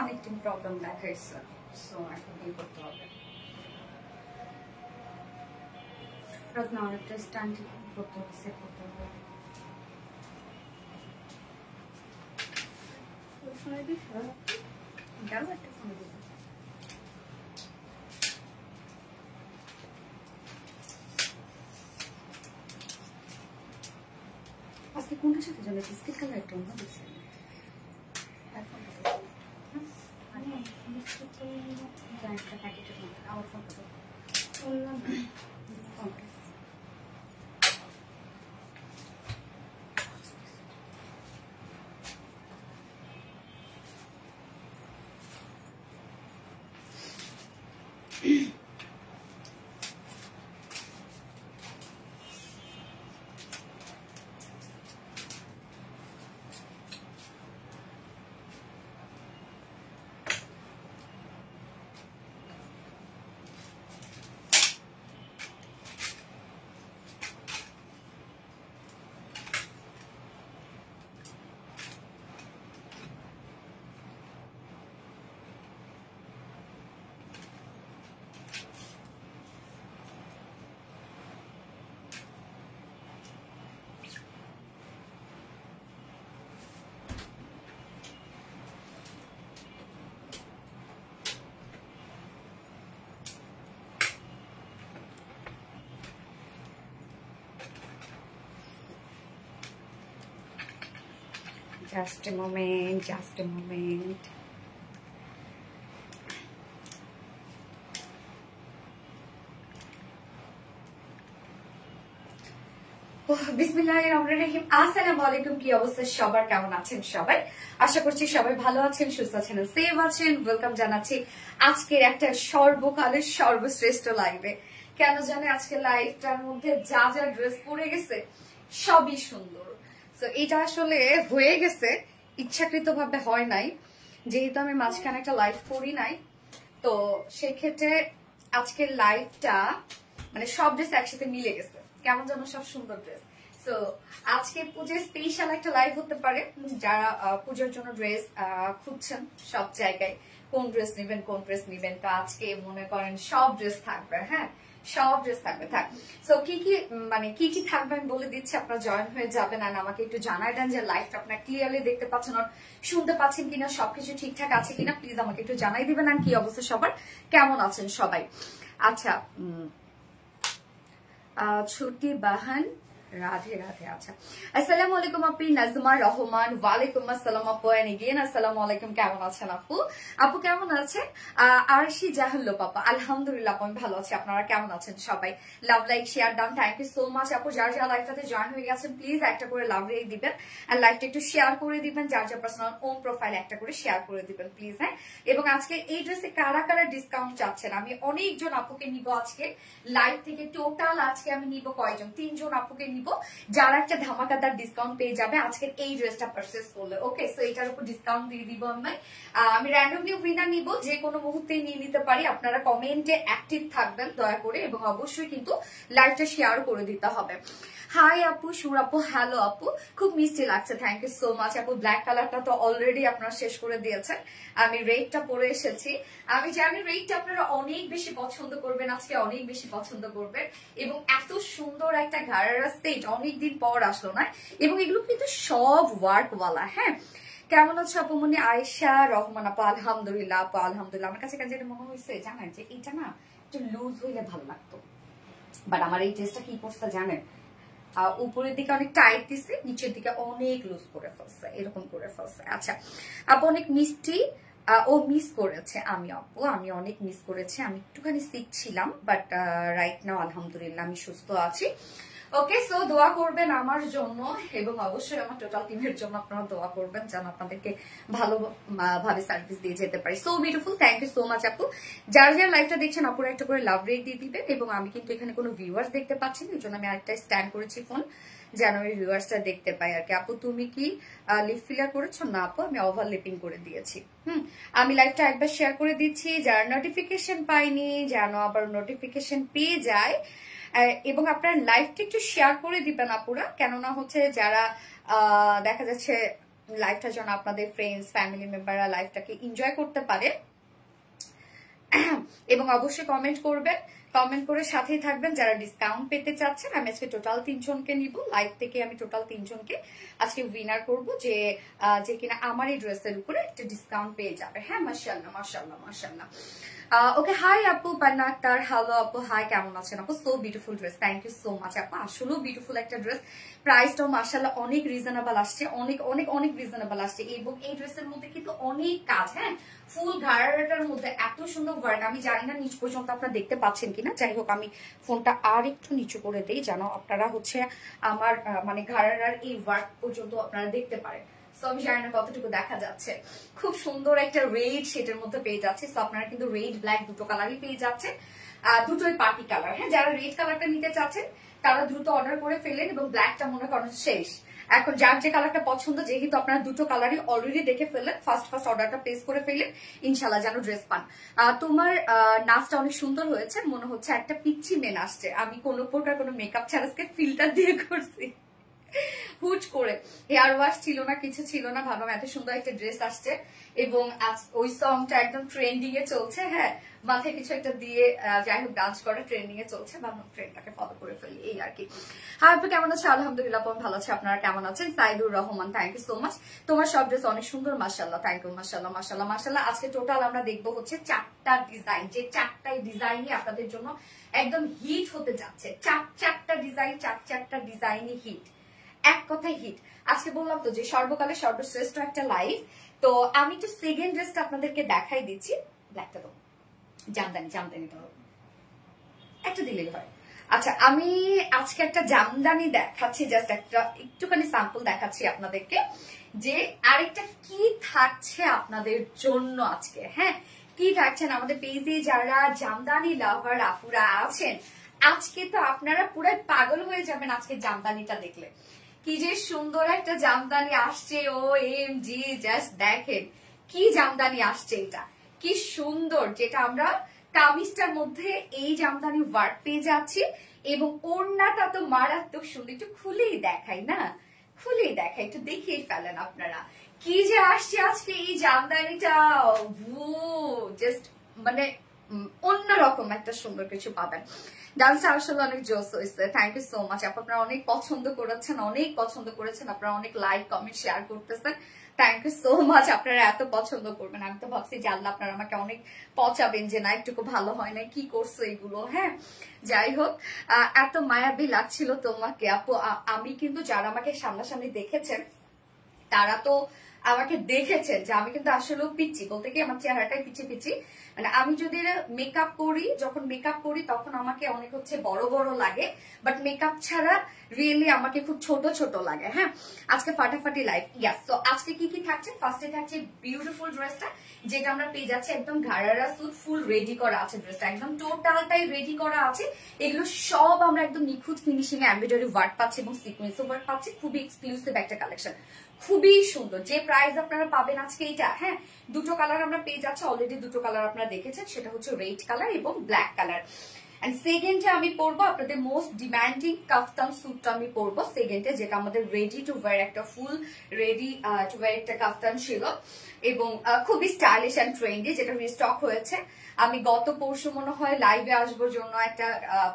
Connecting problem দেখাইছে, so এখন কি করতে হবে? রত্না অনেকটা স্ট্যান্ড করতে হবে, সেট করতে হবে। আজকে কোনটার সাথে যাবে? বিস্কিট কালার একটা অন্য দিচ্ছে। একটা প্যাকেটের মধ্যে আমার ফোন বললাম Just a moment, just a moment. বিসমিল্লাহিররহমানিররহিম। আসসালামু আলাইকুম, কি অবস্থা সবার, কেমন আছেন সবাই? আশা করছি সবাই ভালো আছেন, সুস্থ আছেন, সেফ আছেন। ওয়েলকাম জানাচ্ছি আজকের একটা সর্বকালের সর্বশ্রেষ্ঠ লাইভে। কেন জানে আজকে লাইভটার মধ্যে যা যা ড্রেস পরে গেছে সবই সুন্দর। তো এটা আসলে হয়ে গেছে, ইচ্ছাকৃত ভাবে হয় নাই, যেহেতু আমি মাঝখানে একটা লাইভ করি নাই। তো সেই ক্ষেত্রে আজকের লাইভটা মানে সব ড্রেস একসাথে মিলে গেছে, কেমন যেন সব সুন্দর ড্রেস। তো আজকে পুজোর স্পেশাল একটা লাইভ হতে পারে। যারা পুজোর জন্য ড্রেস খুঁজছেন সব জায়গায়, কোন ড্রেস নিবেন কোন ড্রেস নিবেন, তো আজকে মনে করেন সব ড্রেস থাকবে। হ্যাঁ, সব ড্রেস থাকবে। থাক সো কি কি মানে কি কি থাকবে আমি বলে দিচ্ছি, আপনারা জয়েন হয়ে যাবেন। আর আমাকে একটু জানাই দেন যে লাইভটা আপনারা ক্লিয়ারলি দেখতে পাচ্ছেন আর শুনতে পাচ্ছেন কিনা, সবকিছু ঠিকঠাক আছে কিনা প্লিজ আমাকে একটু জানাই দিবেন। আর কি অবস্থা সবার, কেমন আছেন সবাই? আচ্ছা, ছুটি বাহান রাধে রাধে। আচ্ছা, আসসালামু আলাইকুম আপনি নাজমা রহমান। ওয়ালাইকুম আসসালাম আপু, এন্ড এগেইন আসসালামু আলাইকুম। কেমন আছেন আপু? আপু কেমন আছেন? আরশি জাহাল্লো পাপা, আলহামদুলিল্লাহ আমি ভালো আছি। আপনারা কেমন আছেন সবাই? Love like share done, thank you so much আপু। যার যারা লাইভটাতে জয়েন হয়ে গেছেন প্লিজ একটা করে লাভ রেক দিবেন, আর লাইভটা একটু শেয়ার করে দিবেন। যার যার পার্সোনাল ওন প্রোফাইল একটা করে শেয়ার করে দিবেন প্লিজ। হ্যাঁ, এবং আজকে এই ড্রেসে কারা কারা ডিসকাউন্ট চাচ্ছেন? আমি অনেকজন আপুকে নিব আজকে লাইভ থেকে। টোটাল আজকে আমি নিব কয়জন? 3 জন আপুকে নিব, যারা একটা ধামাকাদার ডিসকাউন্ট পেয়ে যাবে আজকের এই ড্রেসটা পারচেজ করলে। ওকে, সো এটার উপর ডিসকাউন্ট দিয়ে দিব আমি র্যান্ডমলি উইনার নিব, যে কোনো মুহূর্তেই নিয়ে নিতে পারি। আপনারা কমেন্টে অ্যাক্টিভ থাকবেন দয়া করে, এবং অবশ্যই কিন্তু লাইভটা শেয়ার করে দিতে হবে। হাই আপু, সুর আপু, হ্যালো আপু, খুব মিষ্টি লাগছে, থ্যাংক ইউ সো মাচ আপু। ব্ল্যাক কালারটা তো অলরেডি আপনারা শেষ করে দিয়েছেন, আমি রেডটা পরে এসেছি। আমি জানি রেডটা আপনারা অনেক বেশি পছন্দ করবেন, আজকে অনেক বেশি পছন্দ করবেন। এবং এত সুন্দর একটা গারারা সেট অনেকদিন পর আসলো না, এবং এগুলো কিন্তু সব ওয়ার্কওয়ালা। হ্যাঁ, কেমন আছে আপু মনি? আয়েশা রহমান আপু, আলহামদুলিল্লাহ আপু, আলহামদুলিল্লাহ। আমার কাছে যেটা মনে হয়েছে জানেন, যে এটা না একটু লুজ হইলে ভালো লাগতো, বাট আমার এই ড্রেসটা কি করছে জানেন, উপরের দিকে অনেক টাইট দিছে, নিচের দিকে অনেক লুজ করে ফেলছে, এরকম করে ফেলছে। আচ্ছা আপু অনেক মিষ্টি, ও মিস করেছে। আমি আপু আমি অনেক মিস করেছি, আমি একটুখানি সিক ছিলাম, বাট রাইট নাও আলহামদুলিল্লাহ আমি সুস্থ আছি। ওকে, সো দোয়া করবেন আমার জন্য, এবং অবশ্যই আমার টোটাল টিমের জন্য আপনারা দোয়া করবেন, যেন আপনাদেরকে ভালোভাবে সার্ভিস দিয়ে যেতে পারি। So beautiful, thank you so much আপু। যার যার লাইভটা দেখছেন আপুরা একটা করে লাভ রেট দিয়ে দিবেন। এবং আমি কিন্তু এখানে কোনো ভিউয়ার্স দেখতে পাচ্ছি না, এই জন্য আমি আরেকটা স্ট্যান্ড করেছি ফোন, যেন ওই ভিউয়ার্সটা দেখতে পাই আর কি। আপু তুমি কি লিপ ফিলার করেছো? না আপু, আমি ওভার লিপিং করে দিয়েছি। আমি লাইভটা একবার শেয়ার করে দিচ্ছি, যারা নোটিফিকেশন পাইনি যেন আবার নোটিফিকেশন পেয়ে যায়। এবং আপনার লাইভটা একটু শেয়ার করে দিবেন আপুরা, কেননা হচ্ছে যারা দেখা যাচ্ছে লাইফটা যেন আপনাদের ফ্রেন্ডস ফ্যামিলি মেম্বাররা লাইফটাকে এনজয় করতে পারে। এবং অবশ্যই কমেন্ট করবেন, কমেন্ট করে সাথেই থাকবেন যারা ডিসকাউন্ট পেতে চাচ্ছেন। আমি আজকে টোটাল 3 জনকে নিব, লাইভ থেকে আমি টোটাল 3 জনকে আজকে উইনার করব যে যে কিনা আমার এই ড্রেসের উপরে একটা ডিসকাউন্ট পেয়ে যাবে। হ্যাঁ, মাশাআল্লাহ মাশাআল্লাহ মাশাআল্লাহ। ওকে, হাই আপু পান্না আক্তার, হ্যালো আপু, হাই, কেমন আছেন আপু? So beautiful dress, thank you so much আপু, আসলেও বিউটিফুল একটা ড্রেস। প্রাইসটাও মাশাআল্লাহ অনেক রিজনেবল আসছে, অনেক অনেক অনেক রিজনেবল আসছে। এবং এই ড্রেসের মধ্যে কিন্তু অনেক কাজ, হ্যাঁ, ফুল ঘাড়াটার মধ্যে এত সুন্দর ওয়ার্ক। আমি জানি না নিচ পর্যন্ত আপনারা দেখতে পাচ্ছেন কিনা, যাই হোক আমি ফোনটা আর একটু নিচু করে দেই যেন আপনারা হচ্ছে আমার মানে ঘাড়ার এই ওয়ার্ক পর্যন্ত আপনারা দেখতে পারেন। সো আমি জানি না কতটুকু দেখা যাচ্ছে। খুব সুন্দর একটা রেড শেডের মধ্যে পেয়ে যাচ্ছে। সো আপনারা কিন্তু রেড ব্ল্যাক দুটো কালারই পেয়ে যাচ্ছেন, দুটোই পার্টি কালার। হ্যাঁ, যারা রেড কালারটা নিতে চাচ্ছেন তারা দ্রুত অর্ডার করে ফেলেন এবং ব্ল্যাকটা মনে করেন শেষ। এখন যার যে কালারটা পছন্দ, যেহেতু আপনারা দুটো কালারই অলরেডি দেখে ফেললেন, ফার্স্ট অর্ডারটা প্লেস করে ফেললেন, ইনশাল্লাহ যেন ড্রেস পান। তোমার নাচটা অনেক সুন্দর হয়েছে, মনে হচ্ছে একটা পিচ্ছি মেন আসছে। আমি কোনো প্রকার কোনো মেকআপ ছাড়া ফিল্টার দিয়ে করছি, হুট করে হেয়ার ওয়াশ ছিল না, কিছু ছিল না, ভাবলাম এত সুন্দর একটা ড্রেস আসছে এবং ওই সংটা একদম ট্রেন্ডিং এ চলছে। হ্যাঁ, মাথায় কিছু একটা দিয়ে যাই হোক ডান্স করা ট্রেন্ডিং এ চলছে, ভাবলাম ট্রেন্ডটাকে ফলো করে ফেলি, এই আর কি। হ্যাঁ আপু কেমন আছে? আলহামদুলিল্লাহ ভালো আছে, আপনারা কেমন আছেন? Saidur Rahman, thank you so much, তোমার সব ড্রেস অনেক সুন্দর, মাশাআল্লাহ, থ্যাংক ইউ, মাশাআল্লাহ মাশাআল্লাহ মাশাআল্লাহ। আজকে টোটাল আমরা দেখবো হচ্ছে 4টা ডিজাইন, যে 4টাই ডিজাইনই আপনাদের জন্য একদম হিট হতে যাচ্ছে। 4টা ডিজাইন, 4টা ডিজাইনই হিট, এক কথায় হিট। আজকে বললাম তো যে সর্বকালে সর্বশ্রেষ্ঠ একটা লাইভ। তো আমি একটু সেকেন্ড ড্রেসটা আপনাদেরকে দেখাই দিচ্ছি। ব্ল্যাকটা তো জামদানিটা একটা দিলেই হয়। আচ্ছা, আমি আজকে একটা জামদানি দেখাচ্ছি, জাস্ট একটা একটুখানি স্যাম্পল দেখাচ্ছি আপনাদেরকে যে আরেকটা কি থাকছে আপনাদের জন্য আজকে। হ্যাঁ, কি থাকছেন আমাদের পেজে যারা জামদানি লাভার আপুরা আছেন, আজকে তো আপনারা পুরো পাগল হয়ে যাবেন আজকে জামদানিটা দেখলে। কি যে সুন্দর একটা জামদানি আসছে, ও এম জি, জাস্ট দেখেন কি জামদানি আসছে, এটা কি সুন্দর। যেটা আমরা কামিজটার মধ্যে এই জামদানি ওয়ার্ক পেয়ে যাচ্ছি এবং ওড়নাটা তো মারাত্মক সুন্দর। একটু খুলেই দেখাই না, খুলেই দেখাই, একটু দেখিয়ে ফেলেন আপনারা কি যে আসছে আজকে এই জামদানিটা। জাস্ট মানে অন্যরকম একটা সুন্দর কিছু পাবেন। ডান্সটা আসলে অনেক জোস হয়েছে, থ্যাংক ইউ সো মাচ। আপনারা অনেক পছন্দ করেছেন, আপনারা অনেক লাইক কমেন্ট শেয়ার করতেছেন, থ্যাংক ইউ সো মাচ। আপনারা এত পছন্দ করবেন, আমি তো ভাবছি যে আল্লাহ আপনারা আমাকে অনেক পচাবেন যে না একটুকু ভালো হয় না, কি করছো এগুলো। হ্যাঁ, যাই হোক, এত মায়াবী লাগছিল তোমাকে আপু। আমি কিন্তু যারা আমাকে সামনাসামনি দেখেছেন তারা তো আমাকে দেখেছেন যে আমি কিন্তু আসলেও পিচ্ছি, বলতে কি আমার চেহারাটাই পিচ্ছি। মানে আমি যদি মেকআপ করি, যখন মেকআপ করি তখন আমাকে অনেক হচ্ছে বড় বড় লাগে, বাট মেকআপ ছাড়া রিয়েলি আমাকে খুব ছোট ছোট লাগে। হ্যাঁ, আজকে ফাটাফাটি লাইফ। ইয়াস, তো আজকে কি কি থাকছে? ফার্স্টে থাকছে বিউটিফুল ড্রেসটা, যেটা আমরা পেয়ে যাচ্ছি একদম ঘাড়ারা স্যুট, ফুল রেডি করা আছে ড্রেসটা, একদম টোটালটাই রেডি করা আছে। এগুলো সব আমরা একদম নিখুঁত ফিনিশিং এ এমব্রয়ডারি ওয়ার্ক পাচ্ছি এবং সিকোয়েন্স ওয়ার্ক পাচ্ছি। খুবই এক্সক্লুসিভ একটা কালেকশন, খুবই সুন্দর। যে প্রাইস আপনারা পাবেন আজকে এটা, হ্যাঁ, দুটো কালার আমরা পেয়ে যাচ্ছি, অলরেডি দুটো কালার আপনারা দেখেছেন, সেটা হচ্ছে রেড কালার এবং ব্ল্যাক কালার। এন্ড সেকেন্ডে আমি পরবো আপনাদের মোস্ট ডিমান্ডিং কাফতান স্যুটটা আমি পরবো সেকেন্ডে, যেটা আমাদের রেডি টু ওয়্যার একটা ফুল রেডি টু ওয়্যার একটা কাফতান ছিল এবং খুবই স্টাইলিশ এন্ড ট্রেন্ডি, যেটা রিস্টক হয়েছে। আমি গত পরশু মনে হয় লাইভে আসবার জন্য একটা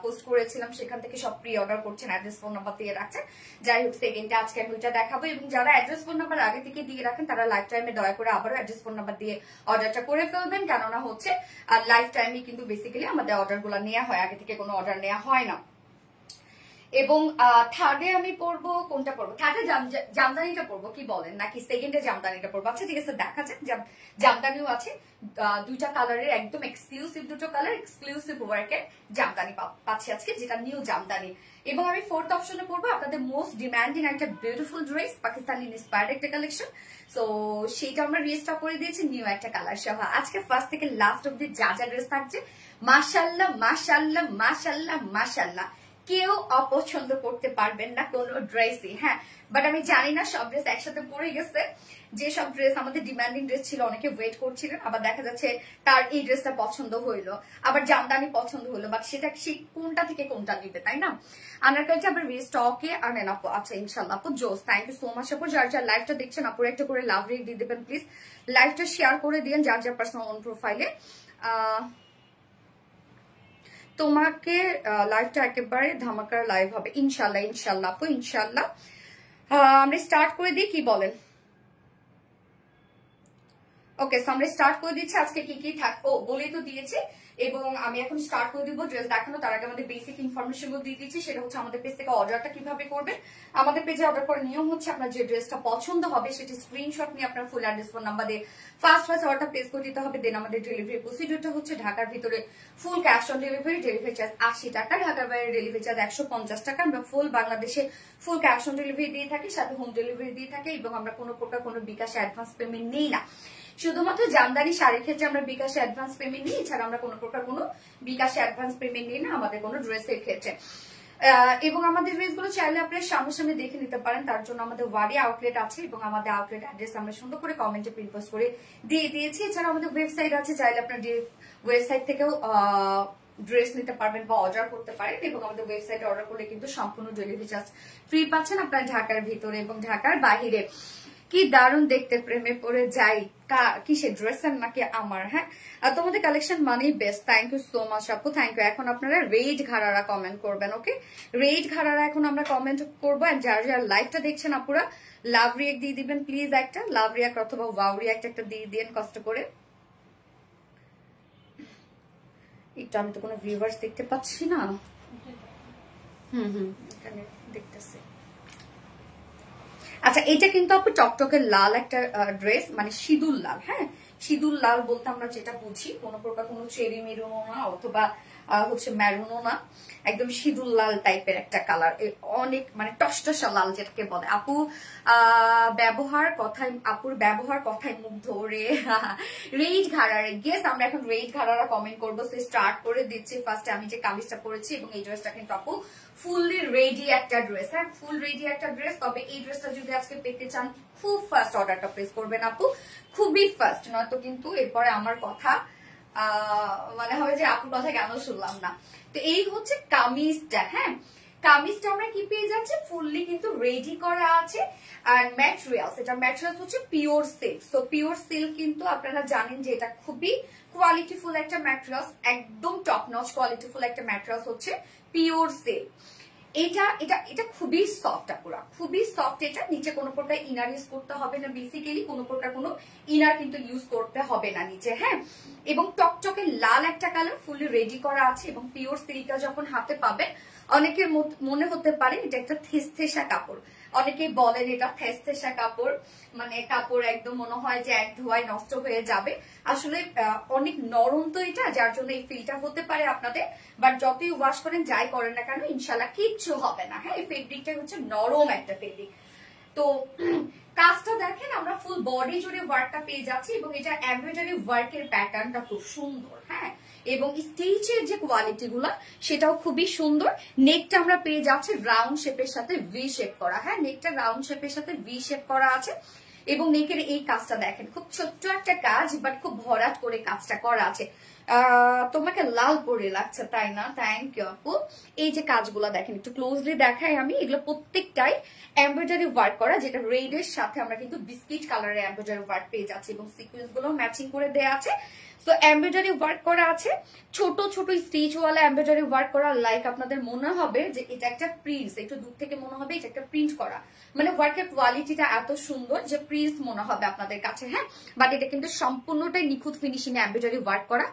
পোস্ট করেছিলাম, সেখান থেকে সব প্রি অর্ডার করছেন, অ্যাড্রেস ফোন নাম্বার দিয়ে রাখছেন। যাই হোক, সেকেন্ডে আজকে আমি ওইটা দেখাবো এবং যারা অ্যাড্রেস ফোন নাম্বার আগে থেকে দিয়ে রাখেন তারা লাইফ টাইমে দয়া করে আবারও অ্যাড্রেস ফোন নাম্বার দিয়ে অর্ডারটা করে ফেলবেন, কেননা হচ্ছে লাইফ টাইমে কিন্তু বেসিক্যালি আমাদের অর্ডার গুলো নেওয়া হয়, আগে থেকে কোনো অর্ডার নেওয়া হয় না। এবং থার্ডে আমি পরবো, কোনটা পরবো? থার্ডে জামদানিটা পরবো, কি বলেন, নাকি সেকেন্ডে জামদানিটা পরবো? আচ্ছা ঠিক আছে, দেখা যাক। জামদানিও আছে, দুইটা কালারের একদম এক্সক্লুসিভ, দুটো কালার এক্সক্লুসিভ ওয়ার্কের জামদানি পাচ্ছি আজকে, যেটা নিউ জামদানি। এবং আমি ফোর্থ অপশনে পরবো আপনাদের মোস্ট ডিমান্ডিং একটা বিউটিফুল ড্রেস, পাকিস্তানি ইন্সপায়ার্ড একটা কালেকশন। সো সেইটা আমরা রিস্টক করে দিয়েছি নিউ একটা কালার সহ। আজকে ফার্স্ট থেকে লাস্ট অব্দি যা যা ড্রেস থাকছে, মাশাল্লাহ মাশাল্লাহ মাশাল্লাহ মাশাল্লাহ, কেউ অপছন্দ করতে পারবেন না কোনো ড্রেসই। হ্যাঁ, বাট আমি জানি না সব ড্রেস একসাথে পরে গেছে। যে সব ড্রেস আমাদের ডিমান্ডিং ড্রেস ছিল অনেকে ওয়েট করছিলেন, আবার দেখা যাচ্ছে তার এই ড্রেসটা পছন্দ হইলো, আবার জামদানি পছন্দ হইলো, বাট সেটা সে কোনটা থেকে কোনটা নিবে, তাই না? আনারকলিটা আবার রিস্টকে আনেন আপু। আচ্ছা ইনশাল্লাহ আপু, জোস, থ্যাংক ইউ সো মাচ আপু। যার যার লাইভটা দেখছেন আপুর একটা করে লাভ রেট দিয়ে দেবেন প্লিজ, লাইভটা শেয়ার করে দিন যার যার পার্সোনাল অন প্রোফাইলে। তোমাকে লাইভটা একেবারে ধামাকার লাইভ হবে ইনশাল্লাহ, ইনশাল্লাহ আপু, ইনশাল্লাহ। আমরা স্টার্ট করে দিই, কি বলেন? ওকে, সো আমরা স্টার্ট করে দিচ্ছি। আজকে কি কি থাকবো বলেই তো দিয়েছি, এবং আমি এখন স্টার্ট করে দিব ড্রেস দেখানো। তার আগে আমাদের বেসিক ইনফরমেশন গুলো দিয়ে দিচ্ছি, সেটা হচ্ছে আমাদের পেজ থেকে অর্ডারটা কিভাবে করবে। আমাদের পেজে অর্ডার করার নিয়ম হচ্ছে আপনার যে ড্রেসটা পছন্দ হবে সেটি স্ক্রিনশট নিয়ে আপনার ফুল অ্যাড্রেস ফোন নাম্বার দিয়ে ফার্স্ট অর্ডারটা প্লেস করে দিতে হবে। দেন আমাদের ডেলিভারি প্রসিডিউরটা হচ্ছে ঢাকার ভিতরে full cash on delivery, delivery charge 80 টাকা, ঢাকার বাইরে ডেলিভারি চার্জ 150 টাকা। আমরা ফুল বাংলাদেশে ফুল ক্যাশ অন ডেলিভারি দিয়ে থাকি, সাথে হোম ডেলিভারি দিয়ে থাকি, এবং আমরা কোনো প্রকার কোনো বিকাশে অ্যাডভান্স পেমেন্ট নিই না। শুধুমাত্র জামদানি শাড়ির ক্ষেত্রে আমরা বিকাশে অ্যাডভান্স পেমেন্ট নিই, এছাড়া আমরা কোনো প্রকার কোনো বিকাশে অ্যাডভান্স পেমেন্ট নিই না আমাদের কোনো ড্রেসের ক্ষেত্রে। এবং আমাদের ড্রেসগুলো চাইলে আপনারা সামনাসামনি দেখে নিতে পারেন, তার জন্য আমাদের ওয়ারি আউটলেট আছে, এবং আমাদের আউটলেট অ্যাড্রেস আমরা সুন্দর করে কমেন্টে পিন পোস্ট করে দিয়ে দিয়েছি। এছাড়া আমাদের ওয়েবসাইট আছে, চাইলে আপনার ওয়েবসাইট থেকেও ড্রেস নিতে পারবেন বা অর্ডার করতে পারেন, এবং আমাদের ওয়েবসাইটে অর্ডার করলে কিন্তু সম্পূর্ণ ডেলিভারি চার্জ ফ্রি পাচ্ছেন আপনার ঢাকার ভিতরে এবং ঢাকার বাহিরে। কি দারুণ দেখতে, প্রেমে পড়ে যাই। কিসে, ড্রেসের নাকি আমার? হ্যাঁ, তোমাদের কালেকশন মানেই best. Thank you so much আপু, থ্যাংক ইউ। এখন আপনারা রেড ঘাড়ারা কমেন্ট করবেন, ওকে? রেড ঘাড়ারা এখন আমরা কমেন্ট করবো। এন্ড যারা যারা লাইভটা দেখছেন আপুরা, লাভ রিয়াক্ট দিয়ে দিবেন প্লিজ, একটা লাভ রিয়াক্ট অথবা ওয়াও রিয়াক্ট একটা দিয়ে দিন কষ্ট করে। একটু আমি তো কোনো ভিউয়ার্স দেখতে পাচ্ছি না। এখানে দেখতেছি। আচ্ছা, এটা কিন্তু আপু টকটকের লাল একটা ড্রেস, মানে সিঁদুর লাল। হ্যাঁ, সিঁদুর লাল বলতে আমরা যেটা বুঝি, কোনো প্রকার কোনো চেরি মেরুনও না অথবা হচ্ছে ম্যারুনও না, একদম সিঁদুর লাল টাইপের একটা কালার, অনেক মানে টসটসা লাল যেটাকে বলে। আপুর ব্যবহার কথায় মুগ্ধ রে। রেড ঘাড়ারে গেস, আমরা এখন রেড ঘাড়ারা কমেন্ট করবো। সে স্টার্ট করে দিচ্ছি। ফার্স্টে আমি যে কামিজটা পরেছি, এবং এই ড্রেসটা কিন্তু আপু ফুললি রেডি একটা ড্রেস। হ্যাঁ, ফুল রেডি একটা ড্রেস। তবে এই ড্রেসটা যদি আজকে পেতে চান, খুব ফার্স্ট অর্ডারটা প্লেস করবেন আপু, খুবই ফার্স্ট, নয়তো কিন্তু এরপরে আমার কথা মানে হবে যে আপুর কথা কেন শুনলাম না। তো এই হচ্ছে কামিজটা। হ্যাঁ, কামিজটা আমরা কি পেয়ে যাচ্ছি, ফুললি কিন্তু রেডি করা আছে। আর ম্যাটেরিয়ালস, এটা ম্যাটেরিয়ালস হচ্ছে pure silk. So pure silk কিন্তু আপনারা জানেন যে এটা খুবই কোয়ালিটিফুল একটা ম্যাটেরিয়ালস, একদম টপ নচ কোয়ালিটিফুল একটা ম্যাটেরিয়ালস হচ্ছে পিওর সিল্ক। এটা এটা এটা খুবই সফট, আপুরা খুবই সফট। এটা নিচে কোনো প্রকার ইনার ইউজ করতে হবে না, বেসিক্যালি কোনো প্রকার কোনো ইনার কিন্তু ইউজ করতে হবে না নিচে। হ্যাঁ, এবং টকটকে লাল একটা কালার, ফুলি রেডি করা আছে, এবং পিওর সিল্কটা যখন হাতে পাবেন অনেকের মনে হতে পারে এটা একটা থেসথেসা কাপড়। অনেকেই বলেন এটা থেসথেসা কাপড়, মানে কাপড় একদম মনে হয় যে এক ধোয়ায় নষ্ট হয়ে যাবে। আসলে অনেক নরম তো এটা, যার জন্য এই ফিলটা হতে পারে আপনাদের। বাট যতই ওয়াশ করেন, যাই করেন না কেন, ইনশাল্লাহ কিচ্ছু হবে না। হ্যাঁ, এই ফেব্রিকটা হচ্ছে নরম একটা ফেব্রিক। তো কাজটা দেখেন, আমরা ফুল বডি জুড়ে ওয়ার্কটা পেয়ে যাচ্ছি, এবং এটা এমব্রয়ডারি ওয়ার্কের প্যাটার্নটা খুব সুন্দর। হ্যাঁ, এবং স্টিচের যে কোয়ালিটি গুলা সেটাও খুবই সুন্দর। নেকটা আমরা পেয়ে যাচ্ছি রাউন্ড শেপের সাথে ভি শেপ করা। হ্যাঁ, নেকটা রাউন্ড শেপের সাথে ভি শেপ করা আছে, এবং নেকের এই কাজটা দেখেন, খুব ছোট্ট একটা কাজ, বাট খুব ভরাট করে কাজটা করা আছে। তোমাকে লাল পরে লাগছে, তাই না? থ্যাংক ইউ আপু। এই যে কাজগুলো দেখেন, একটু ক্লোজলি দেখাই আমি। এগুলো প্রত্যেকটাই এমব্রয়ডারি ওয়ার্ক করা, যেটা রেডের সাথে আমরা কিন্তু বিস্কিট কালারের এমব্রয়ডারি ওয়ার্ক পেয়ে যাচ্ছি, এবং সিকোয়েন্স গুলো ম্যাচিং করে দেওয়া আছে। তো এমব্রয়ডারি ওয়ার্ক করা আছে, ছোট ছোট স্টিচ ওয়ালা এমব্রয়ডারি ওয়ার্ক করা। লাইক আপনাদের মনে হবে যে এটা একটা প্রিন্ট, একটু দূর থেকে মনে হবে এটা একটা প্রিন্ট করা, মানে ওয়ার্কের কোয়ালিটিটা এত সুন্দর যে প্রিন্ট মনে হবে আপনাদের কাছে। হ্যাঁ, বাট এটা কিন্তু সম্পূর্ণটাই নিখুঁত ফিনিশিং এ এমব্রয়ডারি ওয়ার্ক করা,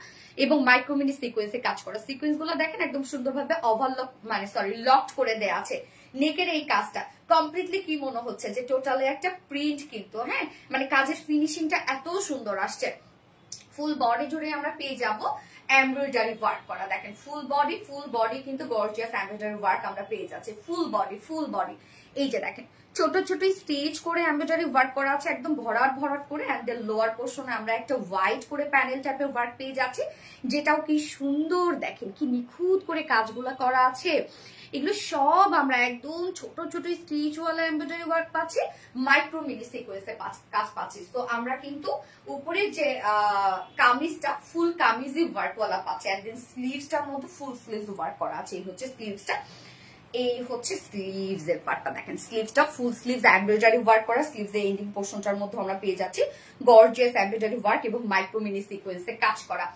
এবং মাইক্রোমিনি সিকোয়েন্সে কাজ করা। সিকোয়েন্স গুলো দেখেন একদম সুন্দরভাবে ওভারলক, মানে লকড করে দেয়া আছে। নেকের এই কাজটা কমপ্লিটলি কি মনে হচ্ছে যে টোটালি একটা প্রিন্ট কিন্তু। হ্যাঁ, মানে কাজের ফিনিশিংটা এত সুন্দর আসছে। ফুল বডি জুড়ে আমরা পেয়ে যাব এমব্রয়ডারি ওয়ার্ক করা। দেখেন ফুল বডি কিন্তু গর্জিয়াস এমব্রয়ডারি ওয়ার্ক আমরা পেয়ে যাচ্ছি। ফুল বডি এই যে দেখেন ছোট ছোট স্টিচ করে এমব্রয়ডারি ওয়ার্ক করা আছে, একদম ভরাট করে। এন্ড লোয়ার পোর্শনে আমরা একটা হোয়াইট করে প্যানেল টাইপের ওয়ার্ক পেয়ে যাচ্ছি, যেটাও কি সুন্দর। দেখেন কি নিখুঁত করে কাজগুলা করা আছে, এগুলো সব আমরা একদম ছোট ছোট স্টিচওয়ালা এমব্রয়ডারি ওয়ার্ক পাচ্ছি, মাইক্রো মিনি সিকোয়েন্সে কাজ পাচ্ছি। তো আমরা কিন্তু উপরে যে কামিজটা ফুল কামিজই ওয়ার্কওয়ালা পাচ্ছি, এন্ড দেন স্লিভসটার মধ্যে ফুল স্লিভস ওয়ার্ক করা আছে। এই হচ্ছে স্লিভসটা, এই হচ্ছে স্লিভস এর পার্টটা দেখেন, স্লিভসটা ফুল স্লিভস এমব্রয়ডারি ওয়ার্ক করা, স্লিভস এর এন্ডিং পোরশনটার মধ্যে আমরা পেয়ে যাচ্ছি গর্জিয়াস এমব্রয়ডারি ওয়ার্ক এবং মাইক্রো মিনি সিকোয়েন্সে কাজ করা।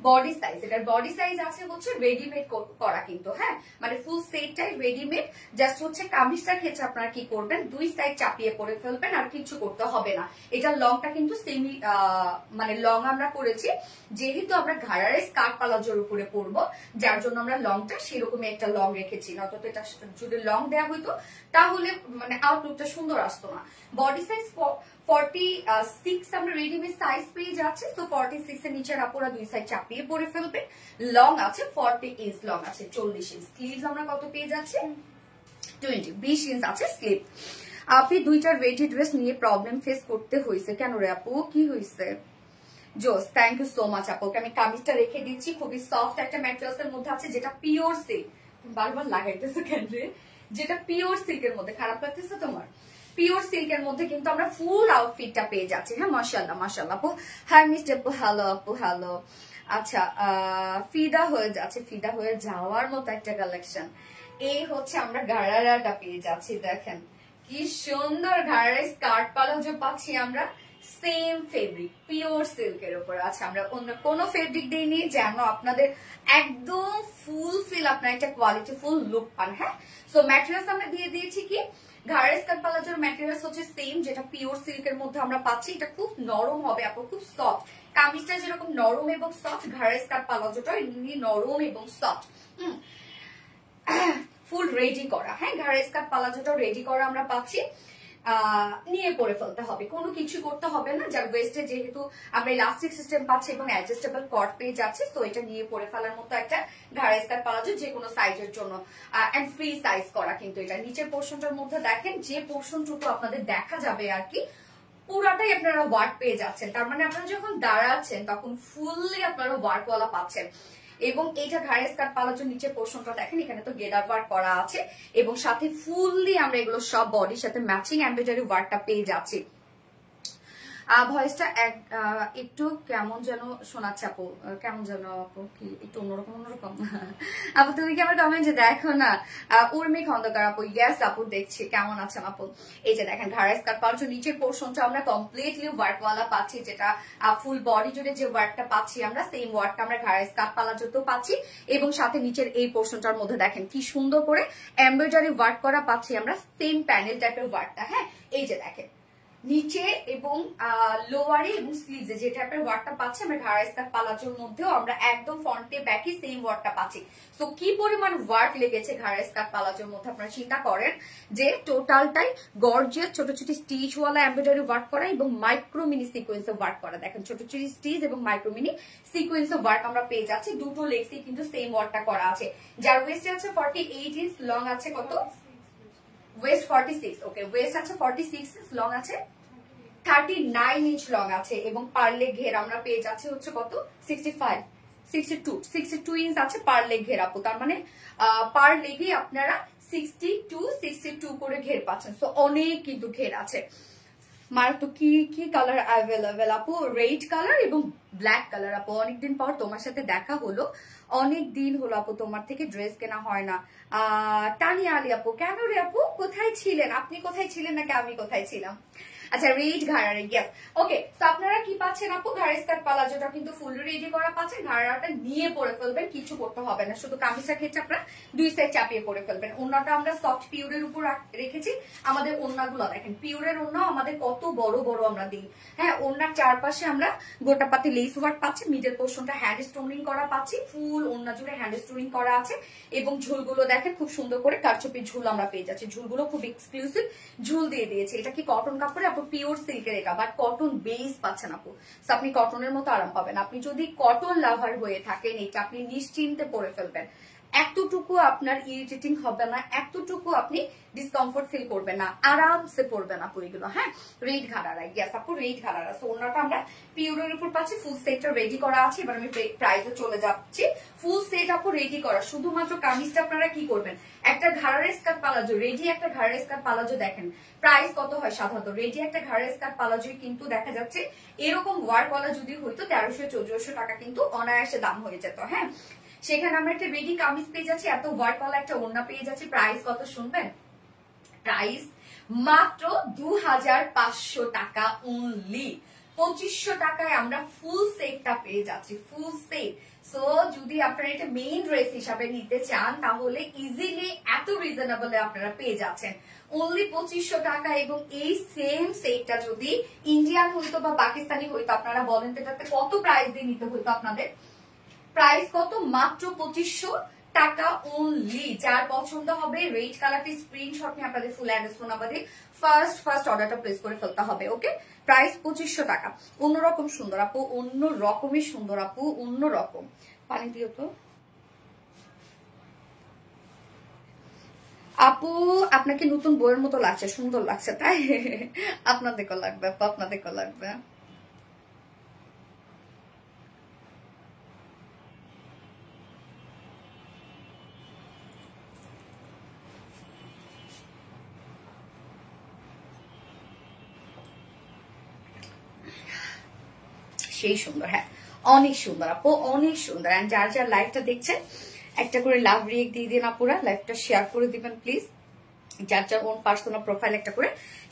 বডি সাইজ, এটার বডি সাইজ আছে হচ্ছে রেডিমেড করা কিন্তু, হ্যাঁ মানে ফুল সেটটাই রেডিমেড। জাস্ট হচ্ছে কামিজটার ক্ষেত্রে আপনারা কি করবেন, দুই সাইড চাপিয়ে পরে ফেলবেন, আর কিছু করতে হবে না। এটা লংটা কিন্তু সেমি মানে লং আমরা করেছি, যেহেতু আমরা ঘাড়ারে স্কার্ট পালাজোর উপরে পরবো, যার জন্য আমরা লংটা সেরকমই একটা লং রেখেছি। নয়তো এটা যদি লং দেওয়া হইতো তাহলে মানে আউটলুকটা সুন্দর আসতো না। বডি সাইজ 46 আমরা রেডিমেড সাইজ পেয়ে যাচ্ছে। তো 46 এর নিচের আপুরা দুই সাইড চাপিয়ে পরে ফেলবেন। লং আছে 40 ইঞ্চ, লং আছে 40 ইঞ্চ। স্লিভস আমরা কত পেয়ে যাচ্ছি, 20 ইঞ্চ আছে স্লিভ। আপনি দুইটা রেডি ড্রেস নিয়ে প্রবলেম ফেস করতে হয়েছে কেন রে আপু, কি হয়েছে? জোস, থ্যাংক ইউ সো মাচ আপু। আমি কামিজটা রেখে দিচ্ছি, খুবই সফট একটা ম্যাটেরিয়ালস এর মধ্যে আছে, যেটা পিওর সিল্ক। বারবার লাগাইতেছে কেন রে, যেটা পিওর সিল্কের মধ্যে। খারাপ লাগতেছে তোমার? পিওর সিল্কের মধ্যে কিন্তু আমরা ফুল আউটফিটটা পেয়ে যাচ্ছি। হ্যাঁ মাশাআল্লাহ মাশাআল্লাহ আপু। হ্যাঁ মিস্টার আপু, হ্যালো আপু, হ্যালো। আচ্ছা ফিদা হয়ে যাচ্ছে, ফিদা হয়ে যাওয়ার মতো একটা কালেকশন। এই হচ্ছে আমরা গারারাটা পেয়ে যাচ্ছি, দেখেন কি সুন্দর ঘাড়ার স্কার্ট পালাজো পাচ্ছি আমরা, সেম ফেব্রিক পিওর সিল্কের উপর আছে। আমরা অন্য কোনো ফেব্রিক দিইনি, যেন আপনাদের একদম ফুল ফিল আপনার একটা কোয়ালিটি ফুল লুক পান। হ্যাঁ, সো ম্যাটেরিয়ালস আমরা দিয়ে দিয়েছি কি, ঘাড়ের স্কার্ট পালাজোর ম্যাটেরিয়ালস হচ্ছে সেম, যেটা পিওর সিল্কের মধ্যে আমরা পাচ্ছি। এটা খুব নরম হবে আপু, খুব সফট। কামিজটা যেরকম নরম এবং সফট, ঘাড়ের স্কার্ট পালাজোটা এমনি নরম এবং সফট। ফুল রেডি করা, হ্যাঁ ঘাড়ের স্কার্ট পালাজোটাও রেডি করা আমরা পাচ্ছি। নিয়ে পরে ফেলতে হবে, কোনো কিছু করতে হবে না। যার ওয়েস্টে যেহেতু আমরা ইলাস্টিক সিস্টেম পাচ্ছি এবং অ্যাডজাস্টেবল কট পেয়ে যাচ্ছি, তো এটা নিয়ে পরে ফেলার মতো একটা ঘাড়ের স্কার্ট পালাজো যে কোনো সাইজের জন্য, এন্ড ফ্রি সাইজ করা কিন্তু এটা। নিচের পোর্শনটার মধ্যে দেখেন যে পোর্শনটুকু আপনাদের দেখা যাবে আর কি, পুরাটাই আপনারা ওয়ার্ক পেয়ে যাচ্ছেন। তার মানে আপনারা যখন দাঁড়াচ্ছেন তখন ফুললি আপনারা ওয়ার্কওয়ালা পাচ্ছেন। এবং এইটা ঘাড়ের স্কার্ট পালাজোর নিচে পোর্শনটা দেখেন, এখানে তো গেট আপ ওয়ার্ক করা আছে এবং সাথে ফুললি আমরা এগুলো সব বডির সাথে ম্যাচিং এমব্রয়ডারি ওয়ার্কটা পেয়ে যাচ্ছি। ভয়েসটা একটু কেমন যেন শোনাচ্ছে আপু, কেমন যেন আপু, কি একটু অন্যরকম অন্যরকম। আপু তুমি কি আমার কমেন্টে দেখো না? উর্মি খন্দকার আপু, ইয়েস আপু দেখছি, কেমন আছেন আপু? এই যে দেখেন ঘাড়ের স্কার্ট পালাজোর নিচের পোর্শনটা আমরা কমপ্লিটলি ওয়ার্কওয়ালা পাচ্ছি, যেটা ফুল বডি জুড়ে যে ওয়ার্কটা পাচ্ছি আমরা, সেম ওয়ার্কটা আমরা ঘাড়ের স্কার্ট পালাজোতেও পাচ্ছি। এবং সাথে নিচের এই পোর্শনটার মধ্যে দেখেন কি সুন্দর করে এমব্রয়ডারি ওয়ার্ক করা পাচ্ছি আমরা, সেম প্যানেল টাইপের ওয়ার্কটা। হ্যাঁ, এই যে দেখেন নিচে এবং লোয়ারে এবং স্লিভসে যে টাইপের ওয়ার্কটা পাচ্ছি আমরা ঘাড়ের স্কার্ট পালাজোর মধ্যেও আমরা একদম ফ্রন্টে ব্যাকে সেম ওয়ার্কটা পাচ্ছি। তো কি পরিমাণ ওয়ার্ক লেগেছে ঘাড়ের স্কার্ট পালাজোর মধ্যে, আপনারা চিন্তা করেন যে টোটালটাই গর্জিয়াস ছোট ছোট স্টিচওয়ালা এমব্রয়ডারি ওয়ার্ক করা এবং মাইক্রো মিনি সিকোয়েন্সে ওয়ার্ক করা। দেখেন ছোট ছোট স্টিচ এবং মাইক্রো মিনি সিকোয়েন্সে ওয়ার্ক আমরা পেয়ে যাচ্ছি। দুটো লেগসে কিন্তু সেম ওয়ার্কটা করা আছে। যার ওয়েস্টে আছে 48 ইঞ্চ, লং আছে কত, ওয়েস্ট 46, ওকে ওয়েস্ট আছে 46 ইঞ্চ, লং আছে 39 ইঞ্চ লং আছে। এবং পার্লে ঘের আমরা পেয়ে যাচ্ছি হচ্ছে কত, 62 ইঞ্চ আছে পার লেগ ঘের আপু। তার মানে পার লেগে আপনারা 62 করে ঘের পাচ্ছেন। তো অনেক কিন্তু ঘের আছে। মার তো কি কি কালার অ্যাভেলেবেল আপু, রেড কালার এবং ব্ল্যাক কালার আপু। অনেকদিন পর তোমার সাথে দেখা হলো, অনেক দিন হলো আপু তোমার থেকে ড্রেস কেনা হয় না। তানিয়া আলী আপু, কেন রে আপু, কোথায় ছিলেন আপনি, কোথায় ছিলেন নাকি আমি কোথায় ছিলাম? আচ্ছা রেড ঘাড়ারে গ্যাপ, ওকে। তো আপনারা কি পাচ্ছেন আপু, ঘাড়ের স্কার্ট পালাজোটা কিন্তু ফুল রেডি করা পাচ্ছেন। ঘাড়াটা নিয়ে পরে ফেলবেন, কিছু করতে হবে না, শুধু কামিজটার ক্ষেত্রে আপনারা দুই সাইড চাপিয়ে পরে ফেলবেন। ওন্নাটা আমরা সফট পিওরের উপর রেখেছি। আমাদের ওন্নাগুলো দেখেন, পিওরের ওন্না আমাদের কত বড় বড় আমরা দিই। হ্যাঁ, ওন্নার চারপাশে আমরা গোটা পাতি লেস ওয়ার্ক পাচ্ছি, মিডল পোর্শনটা হ্যান্ড স্টোনিং করা পাচ্ছি, ফুল ওন্না জুড়ে হ্যান্ড স্টোনিং করা আছে। এবং ঝুলগুলো দেখেন খুব সুন্দর করে কারচুপি ঝুল আমরা পেয়ে যাচ্ছি। ঝুলগুলো খুব এক্সক্লুসিভ ঝুল দিয়ে দিয়েছে। এটা কি কটন কাপড়ে আপু, পিওর সিল্কের এটা, বাট কটন বেস পাচ্ছেন আপু। আপনি কটনের মতো আরাম পাবেন। আপনি যদি কটন লাভার হয়ে থাকেন, এটা আপনি নিশ্চিন্তে পরে ফেলবেন, এতটুকু আপনার ইরিটেটিং হবে না, এতটুকু আপনি ডিসকমফোর্ট ফিল করবেন না, আরামসে পরবেন আপু এগুলো। হ্যাঁ, রেড ঘাড়ারা, ইয়েস আপু রেড ঘাড়ারা। সো ওনাটা আমরা পিওরের উপর পাচ্ছি, ফুল সেটটা রেডি করা আছে। এবার আমি প্রাইসে চলে যাচ্ছি। ফুল সেট আপু রেডি করা, শুধুমাত্র কামিজটা আপনারা কি করবেন, একটা ঘাড়ার স্কার্ট পালাজো রেডি, একটা ঘাড়ার স্কার্ট পালাজো দেখেন প্রাইস কত হয়। সাধারণত রেডি একটা ঘাড়ার স্কার্ট পালাজোই কিন্তু দেখা যাচ্ছে এরকম ওয়ার্কওয়ালা যদি হইতো 1300-1400 টাকা কিন্তু অনায়াসে দাম হয়ে যেত। হ্যাঁ, সেখানে আমরা একটা রেডি কামিজ পেয়ে যাচ্ছি, এত ওয়ার্কওয়ালা একটা ওড়না পেয়ে যাচ্ছি। প্রাইস কত শুনবেন, প্রাইস মাত্র 2500 টাকা অনলি। 2500 টাকায় আমরা ফুল সেটটা পেয়ে যাচ্ছি, ফুল সেট। সো যদি আপনারা এটা মেইন ড্রেস হিসাবে নিতে চান তাহলে ইজিলি এত রিজনেবলে আপনারা পেয়ে যাচ্ছেন অনলি 2500 টাকা। এবং এই সেম সেটটা যদি ইন্ডিয়ান হইতো বা পাকিস্তানি হইতো, আপনারা বলেন তো এটাতে কত প্রাইস দিয়ে নিতে হইতো আপনাদের? প্রাইস কত, মাত্র 2500 টাকা অনলি। যার পছন্দ হবে রেড কালারটি স্ক্রিনশট নিয়ে আপনাদের ফুল অ্যাড্রেস ফোন নাম্বার দিয়ে ফার্স্ট অর্ডারটা প্লেস করে ফেলতে হবে। ওকে, প্রাইস 2500 টাকা। অন্যরকম সুন্দর আপু, অন্য রকমই সুন্দর আপু, অন্য রকম। পানি দিও তো আপু, আপনাকে নতুন বইয়ের মতো লাগছে, সুন্দর লাগছে তাই? আপনাদেরকে লাগবে আপু, আপনাদেরকে লাগবে। সেই সুন্দর, হ্যাঁ অনেক সুন্দর আপু, অনেক সুন্দর। এন্ড যার যার লাইভটা দেখছেন একটা করে লাভ রিয়েক্ট দিয়ে দিন আপুরা, লাইভটা শেয়ার করে দিবেন প্লিজ। যার যার ওন পার্সোনাল প্রোফাইল একটা করে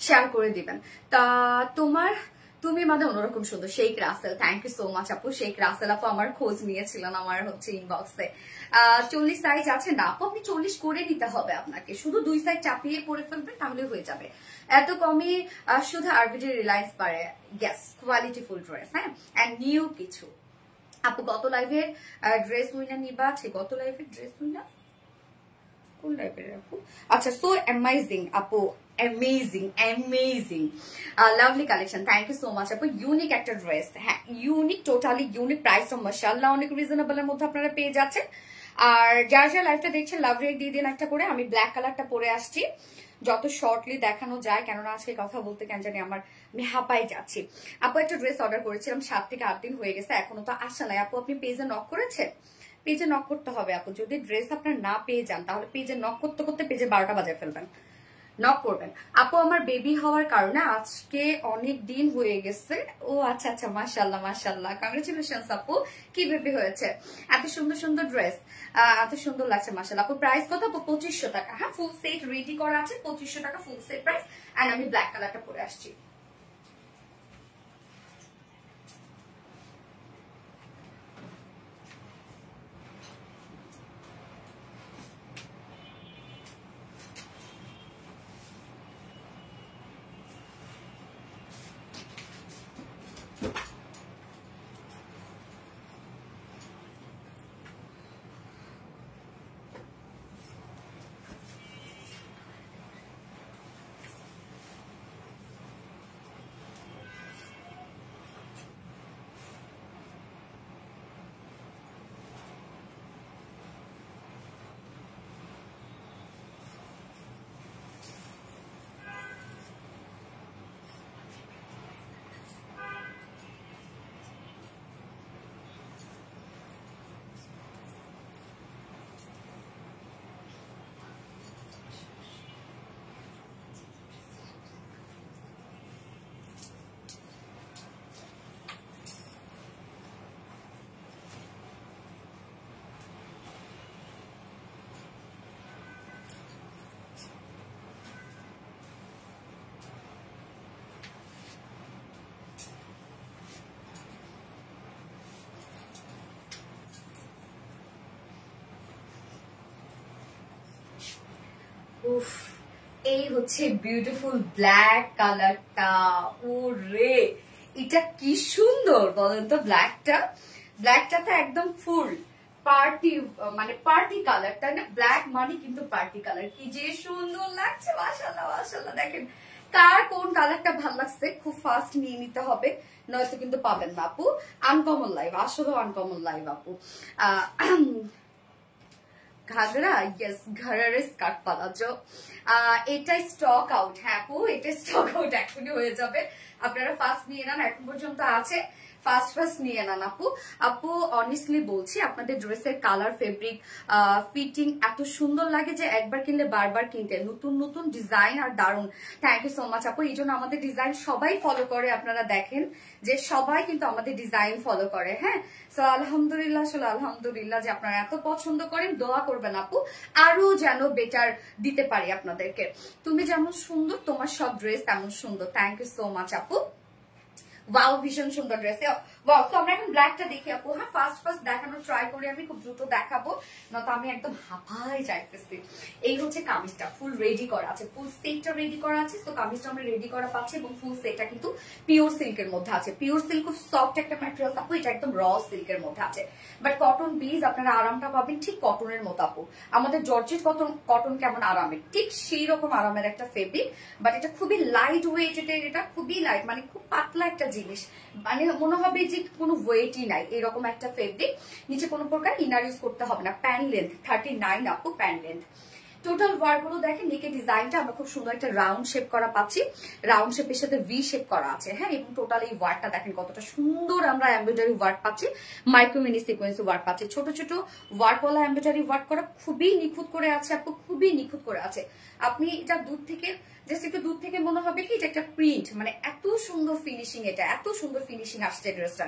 শেয়ার করে দিবেন। তা তুমি মানে অন্যরকম সুন্দর। Sheikh Rasel, thank you so much আপু। শেখ রাসেল আপু আমার খোঁজ নিয়েছিলেন আমার হচ্ছে ইনবক্সে। 40 সাইজ আছে না আপু, আপনি 40 করে নিতে হবে আপনাকে, শুধু 2 সাইজ চাপিয়ে পরে ফেলবেন তাহলে হয়ে যাবে। এত কমই শুধু আরবিডি রিলায়েন্স পারে। Yes, quality full dress. হ্যাঁ, এন্ড নিউ কিছু আপু। গত লাইভের ড্রেস উইনার নিবা আছে, গত লাইভের ড্রেস উইনার কোন লাইভের আপু? আচ্ছা, সো অ্যামেজিং আপু, amazing amazing lovely collection. Thank you so much আপু। ইউনিক একটা ড্রেস, হ্যাঁ ইউনিক, টোটালি ইউনিক। প্রাইসটা মাশাআল্লাহ অনেক রিজনেবলের মধ্যে আপনারা পেয়ে যাচ্ছেন। আর যার যার লাইভটা দেখছেন লাভ রেট দিয়ে দিন একটা করে। আমি ব্ল্যাক কালারটা পরে আসছি যত শর্টলি দেখানো যায়, কেননা আজকে কথা বলতে কেন জানি আমি হাঁপাই যাচ্ছি। আপু একটা ড্রেস অর্ডার করেছিলাম, 7 থেকে 8 দিন হয়ে গেছে, এখনো তো আসা নাই। আপু আপনি পেজে নক করেছেন? পেজে নক করতে হবে আপু। যদি ড্রেস আপনার না পেয়ে যান তাহলে পেজে নক করতে করতে পেজে 12টা বাজে ফেলবেন, নক করবেন। আপু আমার বেবি হওয়ার কারণে আজকে অনেক দিন হয়ে গেছে। ও আচ্ছা আচ্ছা, মাশাআল্লাহ মাশাআল্লাহ, কংগ্রেচুলেশনস আপু। কি বেবি হয়েছে? এত সুন্দর সুন্দর ড্রেস, এত সুন্দর লাগছে মাশাআল্লাহ। আপু প্রাইস কত আপু? 2500 টাকা। হ্যাঁ, ফুল সেট রেডি করা আছে, 2500 টাকা ফুল সেট প্রাইস। এন্ড আমি ব্ল্যাক কালারটা পরে আসছি। উফ, এই হচ্ছে বিউটিফুল ব্ল্যাক কালারটা। ওরে এটা কি সুন্দর বলেন তো। ব্ল্যাকটা তো একদম ফুল পার্টি, মানে পার্টি কালার, তাই না? ব্ল্যাক মানে কিন্তু পার্টি কালার। কি যে সুন্দর লাগছে, মাশাআল্লাহ মাশাআল্লাহ। দেখেন কার কোন কালারটা ভালো লাগছে খুব ফাস্ট নিয়ে নিতে হবে, নয়তো কিন্তু পাবেন না আপু। আনকমন লাইভ, আসলে আনকমন লাইভ আপু। ঘাগরা, ইয়েস ঘাগরার স্কার্ট পালাজো। এটা স্টক আউট। হ্যাঁ আপু, এটা স্টক আউট এখনই হয়ে যাবে, আপনারা ফার্স্ট নিয়ে নেন, এখন পর্যন্ত আছে, ফার্স্ট নিয়ে নেন আপু। আপু অনেস্টলি বলছি, আপনাদের ড্রেসের কালার, ফেব্রিক, ফিটিং এত সুন্দর লাগে যে একবার কিনলে বারবার কিনতে, নতুন নতুন ডিজাইন আর দারুন। থ্যাংক ইউ সো মাচ আপু। এই জন্য আমাদের ডিজাইন সবাই ফলো করে, আপনারা দেখেন যে সবাই কিন্তু আমাদের ডিজাইন ফলো করে। হ্যাঁ, সো আলহামদুলিল্লাহ, আসলে আলহামদুলিল্লাহ যে আপনারা এত পছন্দ করেন। দোয়া করবেন আপু আরো যেন বেটার দিতে পারি আপনাদেরকে। তুমি যেমন সুন্দর, তোমার সব ড্রেস তেমন সুন্দর। থ্যাংক ইউ সো মাচ আপু। ওয়াও, ভীষণ সুন্দর ড্রেস। ওয়াও, তো আমরা এখন ব্ল্যাকটা দেখি আপু। হ্যাঁ, ফার্স্ট দেখানো ট্রাই করি, আমি খুব দ্রুত দেখাবো, না তো আমি একদম হাঁপাই যাইতেছি। এই হচ্ছে কামিজটা, ফুল রেডি করা আছে, ফুল সেটটা রেডি করা আছে। তো কামিজটা আমরা রেডি করা পাচ্ছি এবং ফুল সেটটা কিন্তু পিওর সিল্কের মধ্যে আছে। পিওর সিল্ক খুব সফট একটা ম্যাটেরিয়াল আপু, এটা একদম র সিল্কের মধ্যে আছে, বাট কটন বেজ, আপনারা আরামটা পাবেন ঠিক কটনের মতো আপু। আমাদের জর্জেট কটন কেমন আরামের, ঠিক সেই রকম আরামের একটা ফেব্রিক, বাট এটা খুবই লাইট ওয়েট, এটা খুবই লাইট, মানে খুব পাতলা একটা জিনিস, মানে মনে হবে যে কোনো ওয়েটই নাই, এরকম একটা ফেব্রিক। নিচে কোনো প্রকার ইনার ইউজ করতে হবে না। প্যান লেন্থ 39 আপু, প্যান লেন্থ। টোটাল ওয়ার্ক গুলো দেখেন, নেকের ডিজাইনটা আমরা খুব সুন্দর একটা রাউন্ড শেপ করা পাচ্ছি, রাউন্ড শেপের সাথে ভি শেপ করা আছে। হ্যাঁ, এবং টোটাল এই ওয়ার্কটা দেখেন কতটা সুন্দর, আমরা এমব্রয়ডারি ওয়ার্ক পাচ্ছি, মাইক্রো মিনি সিকোয়েন্স ওয়ার্ক পাচ্ছি, ছোট ছোট ওয়ার্কওয়ালা এমব্রয়ডারি ওয়ার্ক করা, খুবই নিখুঁত করে আছে আপু, খুবই নিখুঁত করে আছে। আপনি এটা দূর থেকে জাস্ট একটু দূর থেকে মনে হবে কি এটা একটা প্রিন্ট, মানে এত সুন্দর ফিনিশিং, এটা এত সুন্দর ফিনিশিং আসছে ড্রেসটা।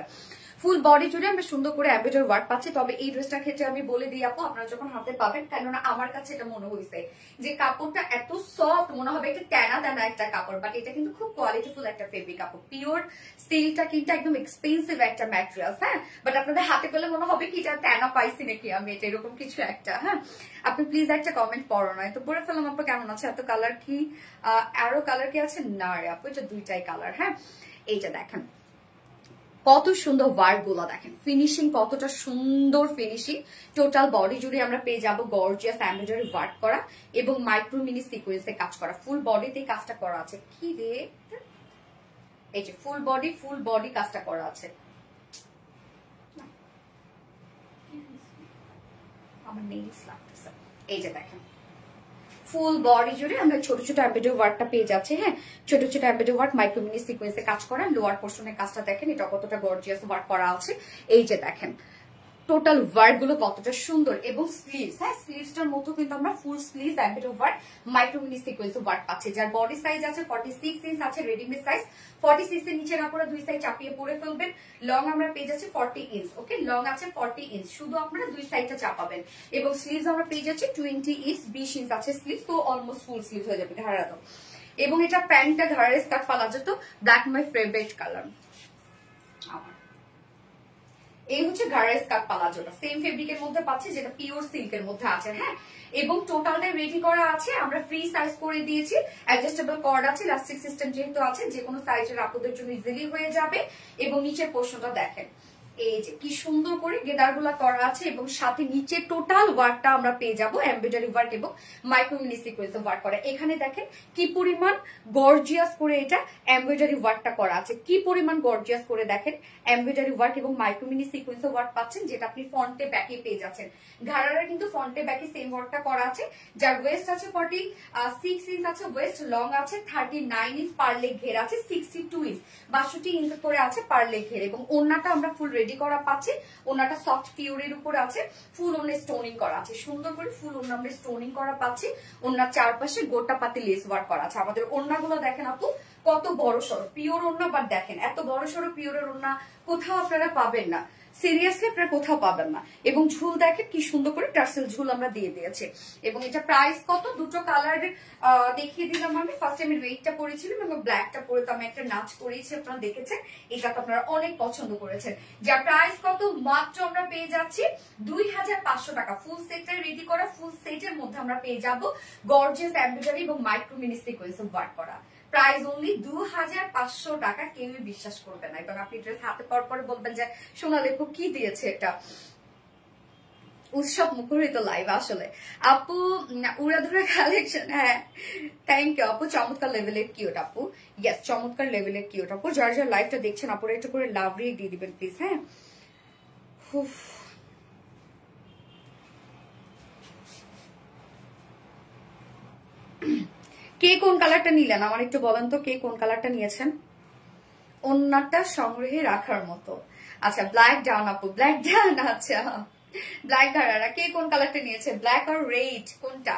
ফুল বডি জুড়ে আমরা সুন্দর করে এমব্রয়ডারি ওয়ার্ক পাচ্ছি। তবে এই ড্রেসটার ক্ষেত্রে আমি বলে দিই আপু, আপনারা যখন হাতে পাবেন, কেননা আমার কাছে এটা মনে হয়েছে যে কাপড়টা এত সফট, মনে হবে একটা টানা একটা কাপড়, বাট এটা কিন্তু খুব কোয়ালিটিফুল একটা ফেব্রিক আপু। পিওর স্টিলটা কিন্তু একদম এক্সপেন্সিভ একটা ম্যাটেরিয়াল। হ্যাঁ, বাট আপনাদের হাতে পেলে মনে হবে কি এটা টানা পাইছি নাকি আমি, এটা এরকম কিছু একটা। হ্যাঁ, আপনি প্লিজ একটা কমেন্ট পড়ো নয় তো পড়ে ফেলাম আপু, কেমন আছে? এত কালার কি, আরো কালার কি আছে? না রে আপু, এটা দুইটাই কালার। হ্যাঁ, এইটা দেখেন কত সুন্দর ওয়ার্ক গুলো, দেখেন ফিনিশিং কতটা সুন্দর ফিনিশিং। টোটাল বডি জুড়ে আমরা পেয়ে যাবো গর্জিয়াস এমব্রয়ডারি ওয়ার্ক করা এবং মাইক্রো মিনি সিকোয়েন্সে কাজ করা। ফুল বডিতে কাজটা করা আছে। কি রে, এই যে ফুল বডি কাজটা করা আছে। আমার নেইলস লাগতেছে। এই যে দেখেন ফুল বডি জুড়ে আমরা ছোট ছোট এমব্রয়ডারি ওয়ার্কটা পেয়ে যাচ্ছি। হ্যাঁ, ছোট ছোট এমব্রয়ডারি ওয়ার্ক, মাইক্রো মিনি সিকোয়েন্সে কাজ করা। লোয়ার পোর্শনের কাজটা দেখেন, এটা কতটা গর্জিয়াস ওয়ার্ক করা আছে। এই যে দেখেন টোটাল ওয়ার্ক গুলো কতটা সুন্দর, এবং স্লিভস, হ্যাঁ স্লিভসটার মতো কিন্তু আমরা full sleeve embroidery work, micro mini sequence work পাচ্ছি। যার বডি সাইজ আছে 46 ইঞ্চ আছে, রেডিমেড সাইজ 46 এর নিচে না পড়ে দুই সাইড চাপিয়ে পরে ফেলবেন। লং আমরা পেয়ে যাচ্ছি 40 ইঞ্চ। ওকে, লং আছে 40 ইঞ্চ, শুধু আপনারা দুই সাইডটা চাপাবেন। এবং স্লিভস আমরা পেয়ে যাচ্ছি 20 ইঞ্চ, 20 ইঞ্চ আছে স্লিভ, তো অলমোস্ট ফুল স্লিভ হয়ে যাবে ঘাড়া তো। এবং এটা প্যান্টটা ঘাড়ার স্কার্ট পালাজো, তো ব্ল্যাক মাই ফেভারিট কালার আমার। এই হচ্ছে ঘাড়ার স্কার্ট পালাজোটা, সেম ফেব্রিকের মধ্যে পাচ্ছি, যেটা পিওর সিল্কের মধ্যে আছে। হ্যাঁ, এবং টোটালটা রেডি করা আছে, আমরা ফ্রি সাইজ করে দিয়েছি, অ্যাডজাস্টেবল কর্ড আছে, ইলাস্টিক সিস্টেম যেহেতু আছে, যে কোনো সাইজের আপুদের জন্য ইজিলি হয়ে যাবে। এবং নিচের পোর্শনটা দেখেন, এই যে কি সুন্দর করে গেদারগুলা করা আছে, এবং সাথে নিচে টোটাল ওয়ার্কটা আমরা পেয়ে যাবো এমব্রয়ডারি ওয়ার্ক এবং মাইক্রো মিনি সিকোয়েন্স ওয়ার্ক করা। এখানে দেখেন কি পরিমাণ গর্জিয়াস করে এটা এমব্রয়ডারি ওয়ার্কটা করা আছে, কি পরিমাণ গর্জিয়াস করে দেখেন এমব্রয়ডারি ওয়ার্ক এবং মাইক্রো মিনি সিকোয়েন্স ওয়ার্ক পাচ্ছেন, যেটা আপনি ফ্রন্টে ব্যাকে পেয়ে যাচ্ছেন। ঘাড়ারা কিন্তু ফ্রন্টে ব্যাকে সেম ওয়ার্কটা করা আছে। যার ওয়েস্ট আছে 46 ইঞ্চ আছে ওয়েস্ট, লং আছে 39 ইঞ্চ, পার লেগ ঘের আছে 62 ইঞ্চ, 62 ইঞ্চ করে আছে পার লেগ ঘের। এবং ওড়নাটা আমরা ফুল রেডি করা পাচ্ছি, ওড়নাটা সফট পিওরের উপর আছে, ফুল ওড়না স্টোনিং করা আছে, সুন্দর করে ফুল ওড়না আমরা স্টোনিং করা পাচ্ছি। ওড়নার চারপাশে গোটা পাতি লেস ওয়ার্ক করা আছে। আমাদের ওড়নাগুলো দেখেন আপু কত বড় সড়ো পিওর ওড়না, বাট দেখেন এত বড় সড়ো পিওরের ওড়না কোথাও আপনারা পাবেন না, সিরিয়াসলি আপনারা কোথাও পাবেন না। এবং ঝুল দেখেন কি সুন্দর করে টার্সেল ঝুল আমরা দিয়ে দিয়েছি। এবং এটা প্রাইস কত, দুটো কালার দেখিয়ে দিলাম আমি। ফার্স্ট আমি রেডটা পরেছিলাম এবং ব্ল্যাকটা পরে তো আমি একটা নাচ করেছি, আপনারা দেখেছেন, এটা তো আপনারা অনেক পছন্দ করেছেন। যার প্রাইস কত, মাত্র আমরা পেয়ে যাচ্ছি 2500 টাকা। ফুল সেটটা রেডি করা, ফুল সেটের মধ্যে আমরা পেয়ে যাবো গর্জিয়াস এমব্রয়ডারি এবং মাইক্রো মিনি সিকোয়েন্স ওয়ার্ক করা। প্রাইস অনলি 2500 টাকা। কেউই বিশ্বাস করবে না, এবং আপনি ড্রেস হাতে পাওয়ার পরে বলবেন যে সোনালী আপু কি দিয়েছে এটা। উৎসব মুখরিত লাইভ আসলে আপু, উড়াধুরা কালেকশন। হ্যাঁ, থ্যাংক ইউ আপু, চমৎকার লেভেলের কিউট আপু। ইয়েস, চমৎকার লেভেলের কিউট আপু। যারা যারা লাইভটা দেখছেন আপুরা একটু করে লাভ রিয়েক্ট দিয়ে দিবেন প্লিজ। হ্যাঁ, কে কোন কালারটা নিলেন আমার একটু বলেন তো, কে কোন কালারটা নিয়েছেন? ওন্নাটা সংগ্রহে রাখার মতো। আচ্ছা ব্ল্যাক ডাউন আপু, ব্ল্যাক ডাউন। আচ্ছা ব্ল্যাক ঘাড়ারা কে কোন কালারটা নিয়েছে? ব্ল্যাক আর রেড কোনটা?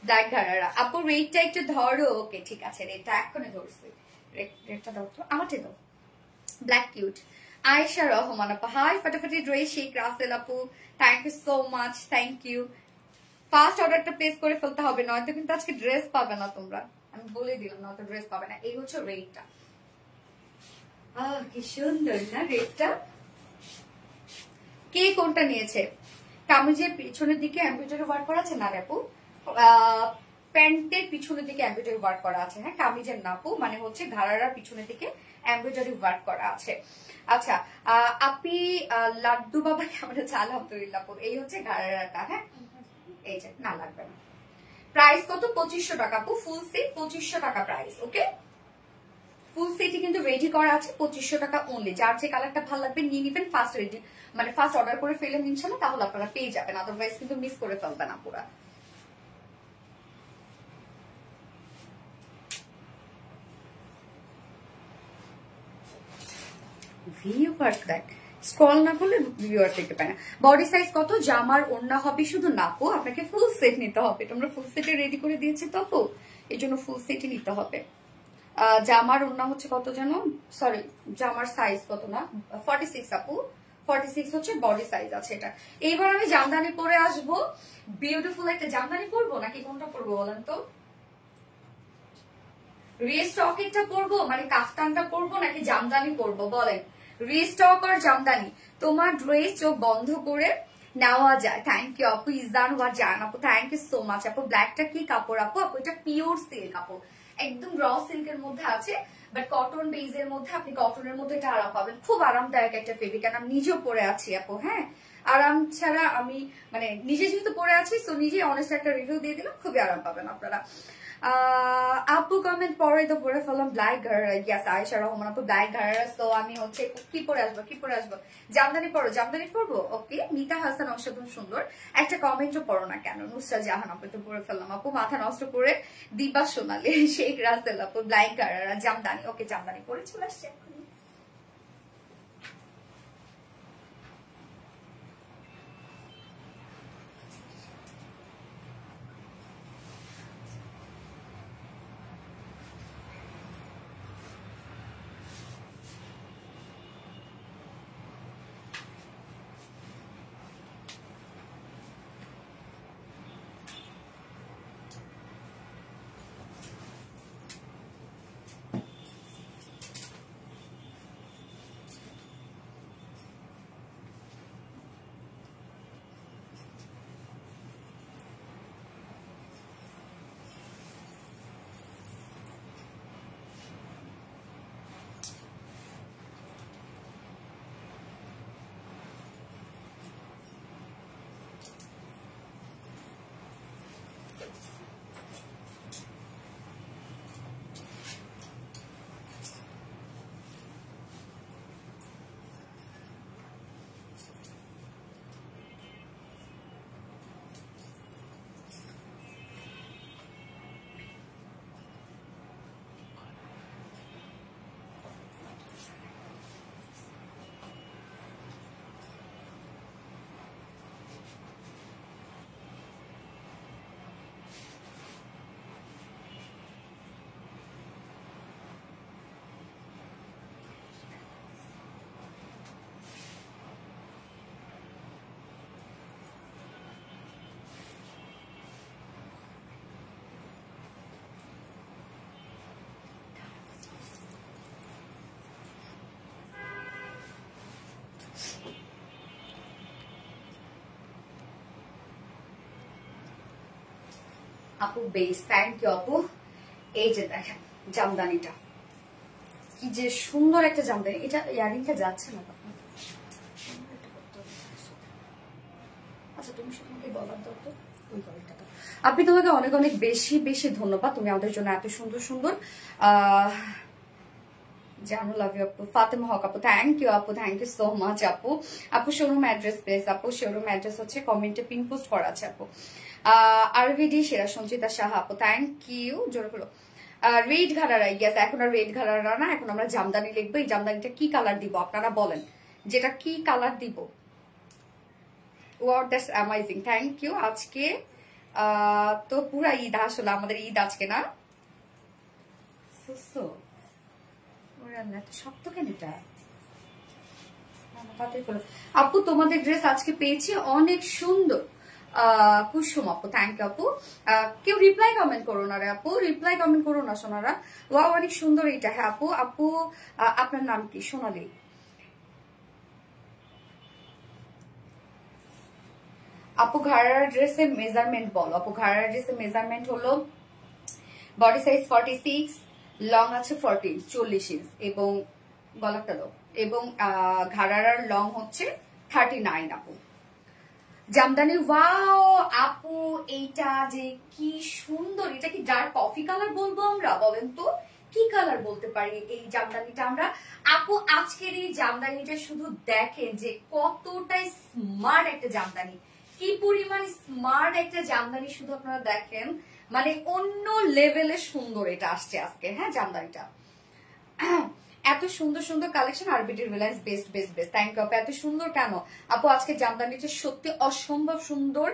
ব্ল্যাক ঘাড়ারা আপু রেডটা একটু ধরো। ওকে ঠিক আছে, রেডটা এক্ষুনি ধরছি। রেডটা দাও তো, আমারটা দাও। Black cute. আয়েশা রহমান আপু হাই, ফাটাফাটি ড্রেস শেখ রাসেল আপু, thank you so much, thank you. First অর্ডারটা প্লেস করে ফেলতে হবে, নয়তো কিন্তু আজকে ড্রেস পাবে না তোমরা, আমি বলে দিলাম, নয়তো ড্রেস পাবে না। এই হচ্ছে রেডটা, কি সুন্দর না রেডটা। কে কোনটা নিয়েছে? কামিজের পিছনের দিকে এমব্রয়ডারি ওয়ার্ক করা আছে না আপু? প্যান্টের পিছনের দিকে এমব্রয়ডারি ওয়ার্ক করা আছে, হ্যাঁ কামিজের না আপু, মানে হচ্ছে ঘাড়ার পিছনের দিকে এমব্রয়ডারি ওয়ার্ক করা আছে। আচ্ছা আপনি লাড্ডু বাবা কেমন আছে? আলহামদুলিল্লাহ আপু। এই হচ্ছে ঘাড়াটা, হ্যাঁ এই যে, না লাগবে না। প্রাইস কত? 2500 টাকা আপু, ফুল সেট 2500 টাকা প্রাইস। ওকে ফুল সেটই কিন্তু রেডি করা আছে 2500 টাকা অনলি। যার যে কালারটা ভালো লাগবে নিয়ে নিবেন, ফার্স্ট রেডি মানে ফার্স্ট অর্ডার করে ফেলেন ইনশাআল্লাহ, তাহলে আপনারা পেয়ে যাবেন, আদারওয়াইজ কিন্তু মিস করে ফেলবেন আপুরা। ভিউয়ার্স দেখ স্ক্রল না করলে ভিউয়ার দেখতে পায় না। বডি সাইজ কত? জামার ওড়না হবে শুধু নাপো, আপনাকে ফুল সেট নিতে হবে। তোমরা ফুল সেটে রেডি করে দিয়েছি তো আপু, এই জন্য ফুল সেটই নিতে হবে। জামার ওড়না হচ্ছে কত যেন, সরি জামার সাইজ কত না, 46 আপু, 46 হচ্ছে বডি সাইজ আছে এটা। এইবার আমি জামদানি পরে আসবো, বিউটিফুল একটা জামদানি পরবো নাকি কোনটা পরবো বলেন তো? রিস্টকেরটা পরবো মানে কাফতানটা পরবো নাকি জামদানি পরবো বলেন? রিস্টক আর জামদানি, তোমার ড্রেস চোখ বন্ধ করে নেওয়া যায়। থ্যাংক ইউ আপু। ইজান ওয়ার জান আপু, থ্যাংক ইউ সো মাচ আপু। ব্ল্যাকটা কি কাপড় আপু? আপু এটা পিওর সিল্ক আপু, একদম র সিল্কের মধ্যে আছে, বাট কটন বেজের মধ্যে, আপনি কটনের মধ্যে এটা আরাম পাবেন, খুব আরামদায়ক একটা ফেব্রিক। আমি নিজেও পরে আছি আপু, হ্যাঁ আরাম ছাড়া আমি মানে নিজে যেহেতু পরে আছি তো নিজে অনেস্ট একটা রিভিউ দিয়ে দিলাম, খুবই আরাম পাবেন আপনারা। আপু কমেন্ট পরে তো পরে ফেললাম ব্ল্যাক ঘাড়া, ইয়াস আয়েশা রহমান আপু ব্ল্যাক ঘাড়া। তো আমি হচ্ছে কি পরে আসবো, কি পরে আসবো? জামদানি পরো, জামদানি পরবো। ওকে মিতা হাসান অসাধারণ সুন্দর, একটা কমেন্টও পড়ো না কেন? নুসরা জাহান আপু তো পরে ফেললাম আপু, মাথা নষ্ট করে দিবা সোনালি শেখ রাসেল আপু ব্ল্যাক ঘাড়া জামদানি। ওকে জামদানি পরে চলে আসছে। আপু বেশ থ্যাংক ইউ আপু। এই যে দেখেন জামদানিটা কি যে সুন্দর একটা জামদানি, এটা ইয়ারিংটা যাচ্ছে না। আচ্ছা তুমি আমাকে বলার দরকার, আপনি তোমাকে অনেক অনেক বেশি বেশি ধন্যবাদ, তুমি আমাদের জন্য এত সুন্দর সুন্দর জানু লাভ ইউ আপু। ফাতেমা হক আপু থ্যাংক ইউ আপু, থ্যাংক ইউ সো মাচ আপু। আপু শোরুম অ্যাড্রেস প্লেস আপু, শোরুম অ্যাড্রেস হচ্ছে কমেন্টে পিন পোস্ট করা আছে আপু। আরভিডি সেরা সঞ্চিতা সাহা আপু থ্যাংক ইউ। জোরে হলো রেড ঘাড়ারা, ইয়াস এখন আর রেড ঘাড়ারা না, এখন আমরা জামদানি লিখবো। এই জামদানিটা কি কালার দিব আপনারা বলেন, যেটা কি কালার দিব? Wow that's amazing, thank you. আজকে তো পুরা ঈদ, আসলে আমাদের ঈদ আজকে না। শক্ত কেন এটা আপু? তোমাদের ড্রেস আজকে পেয়েছি অনেক সুন্দর। কুসুম আপু থ্যাংক ইউ আপু। কেউ রিপ্লাই কমেন্ট করো না রে আপু, রিপ্লাই কমেন্ট করো না সোনারা। ওয়াও অনেক সুন্দর এটা। হ্যাঁ আপু, আপু আপনার নাম কি? সোনালি আপু। ঘাড়ার ড্রেসের মেজারমেন্ট বলো আপু। ঘাড়ার ড্রেসের মেজারমেন্ট হলো বডি সাইজ 46, লং আছে 40 ইঞ্চ এবং গলাটা লো, এবং ঘাড়ার লং হচ্ছে 39 আপু। জামদানি ওয়াও আপু, এইটা যে কি সুন্দর! এটা কি ডার্ক কফি কালার বলবো আমরা? বলেন তো কি কালার বলতে পারি এই জামদানিটা আমরা? আপু আজকের এই জামদানিটা শুধু দেখেন যে কতটাই স্মার্ট একটা জামদানি, কি পরিমাণ স্মার্ট একটা জামদানি, শুধু আপনারা দেখেন। মানে অন্য লেভেলে সুন্দর এটা আসছে আজকে। হ্যাঁ জামদানিটা এত সুন্দর সুন্দর collection. RBD Reliance best best best, thank you আপু। এত সুন্দর কেন আপু? আজকে জামদানিটা সত্যি অসম্ভব সুন্দর,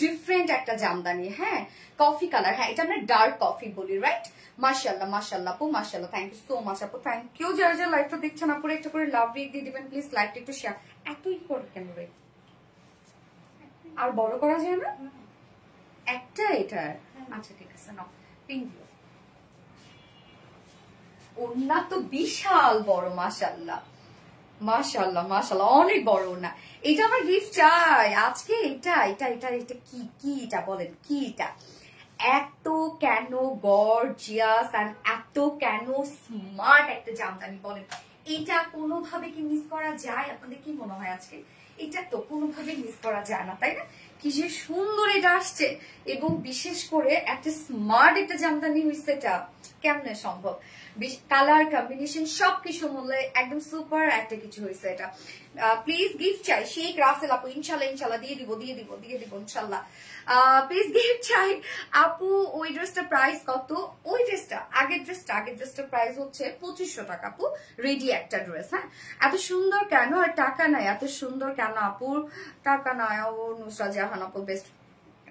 ডিফারেন্ট একটা জামদানি। হ্যাঁ কফি কালার, হ্যাঁ এটা আমরা ডার্ক কফি বলি, রাইট? মাশাআল্লাহ মাশাআল্লাহ আপু, মাশাআল্লাহ, থ্যাংক ইউ সো মাচ আপু, থ্যাংক ইউ। যারা যারা লাইভটা দেখছেন আপুরে একটা করে লাভ রিক দিয়ে দিবেন প্লিজ, লাইভটা একটু শেয়ার। এতই করে কেন রে? আর বড় করা যায় না একটা এটা? আচ্ছা ঠিক আছে নাও, পিঙ্ক ওড়না তো বিশাল বড়, মাশাআল্লাহ মাশাআল্লাহ মাশাআল্লাহ, অনেক বড় ওড়না। এটা আমার গিফট চাই আজকে। এটা এটা এটা এটা কি কি এটা বলেন, কি এটা? এত কেন গর্জিয়াস আর এত কেন স্মার্ট একটা জামদানি বলেন? এটা কোনোভাবে কি মিস করা যায়? আপনাদের কি মনে হয় আজকে? এটা তো কোনোভাবে মিস করা যায় না, তাই না? কি যে সুন্দর এটা আসছে, এবং বিশেষ করে একটা স্মার্ট একটা জামদানি হয়েছে। এটা কেমনে সম্ভব? কালার কম্বিনেশন সবকিছু মূল্যে একদম সুপার একটা কিছু হয়েছে এটা। প্লিজ গিফট চাই শেখ রাসেল আপু, ইনশাল্লাহ ইনশাল্লাহ দিয়ে দিব দিয়ে দিব দিয়ে দিব ইনশাল্লাহ। প্লিজ গিফট চাই আপু। ওই ড্রেসটা প্রাইস কত? ওই ড্রেসটা আগের ড্রেসটার প্রাইস হচ্ছে 2500 টাকা আপু, রেডি একটা ড্রেস। হ্যাঁ এত সুন্দর কেন? আর টাকা নাই, এত সুন্দর কেন আপুর? টাকা নাই। ও নুসরাত জাহান আপু best,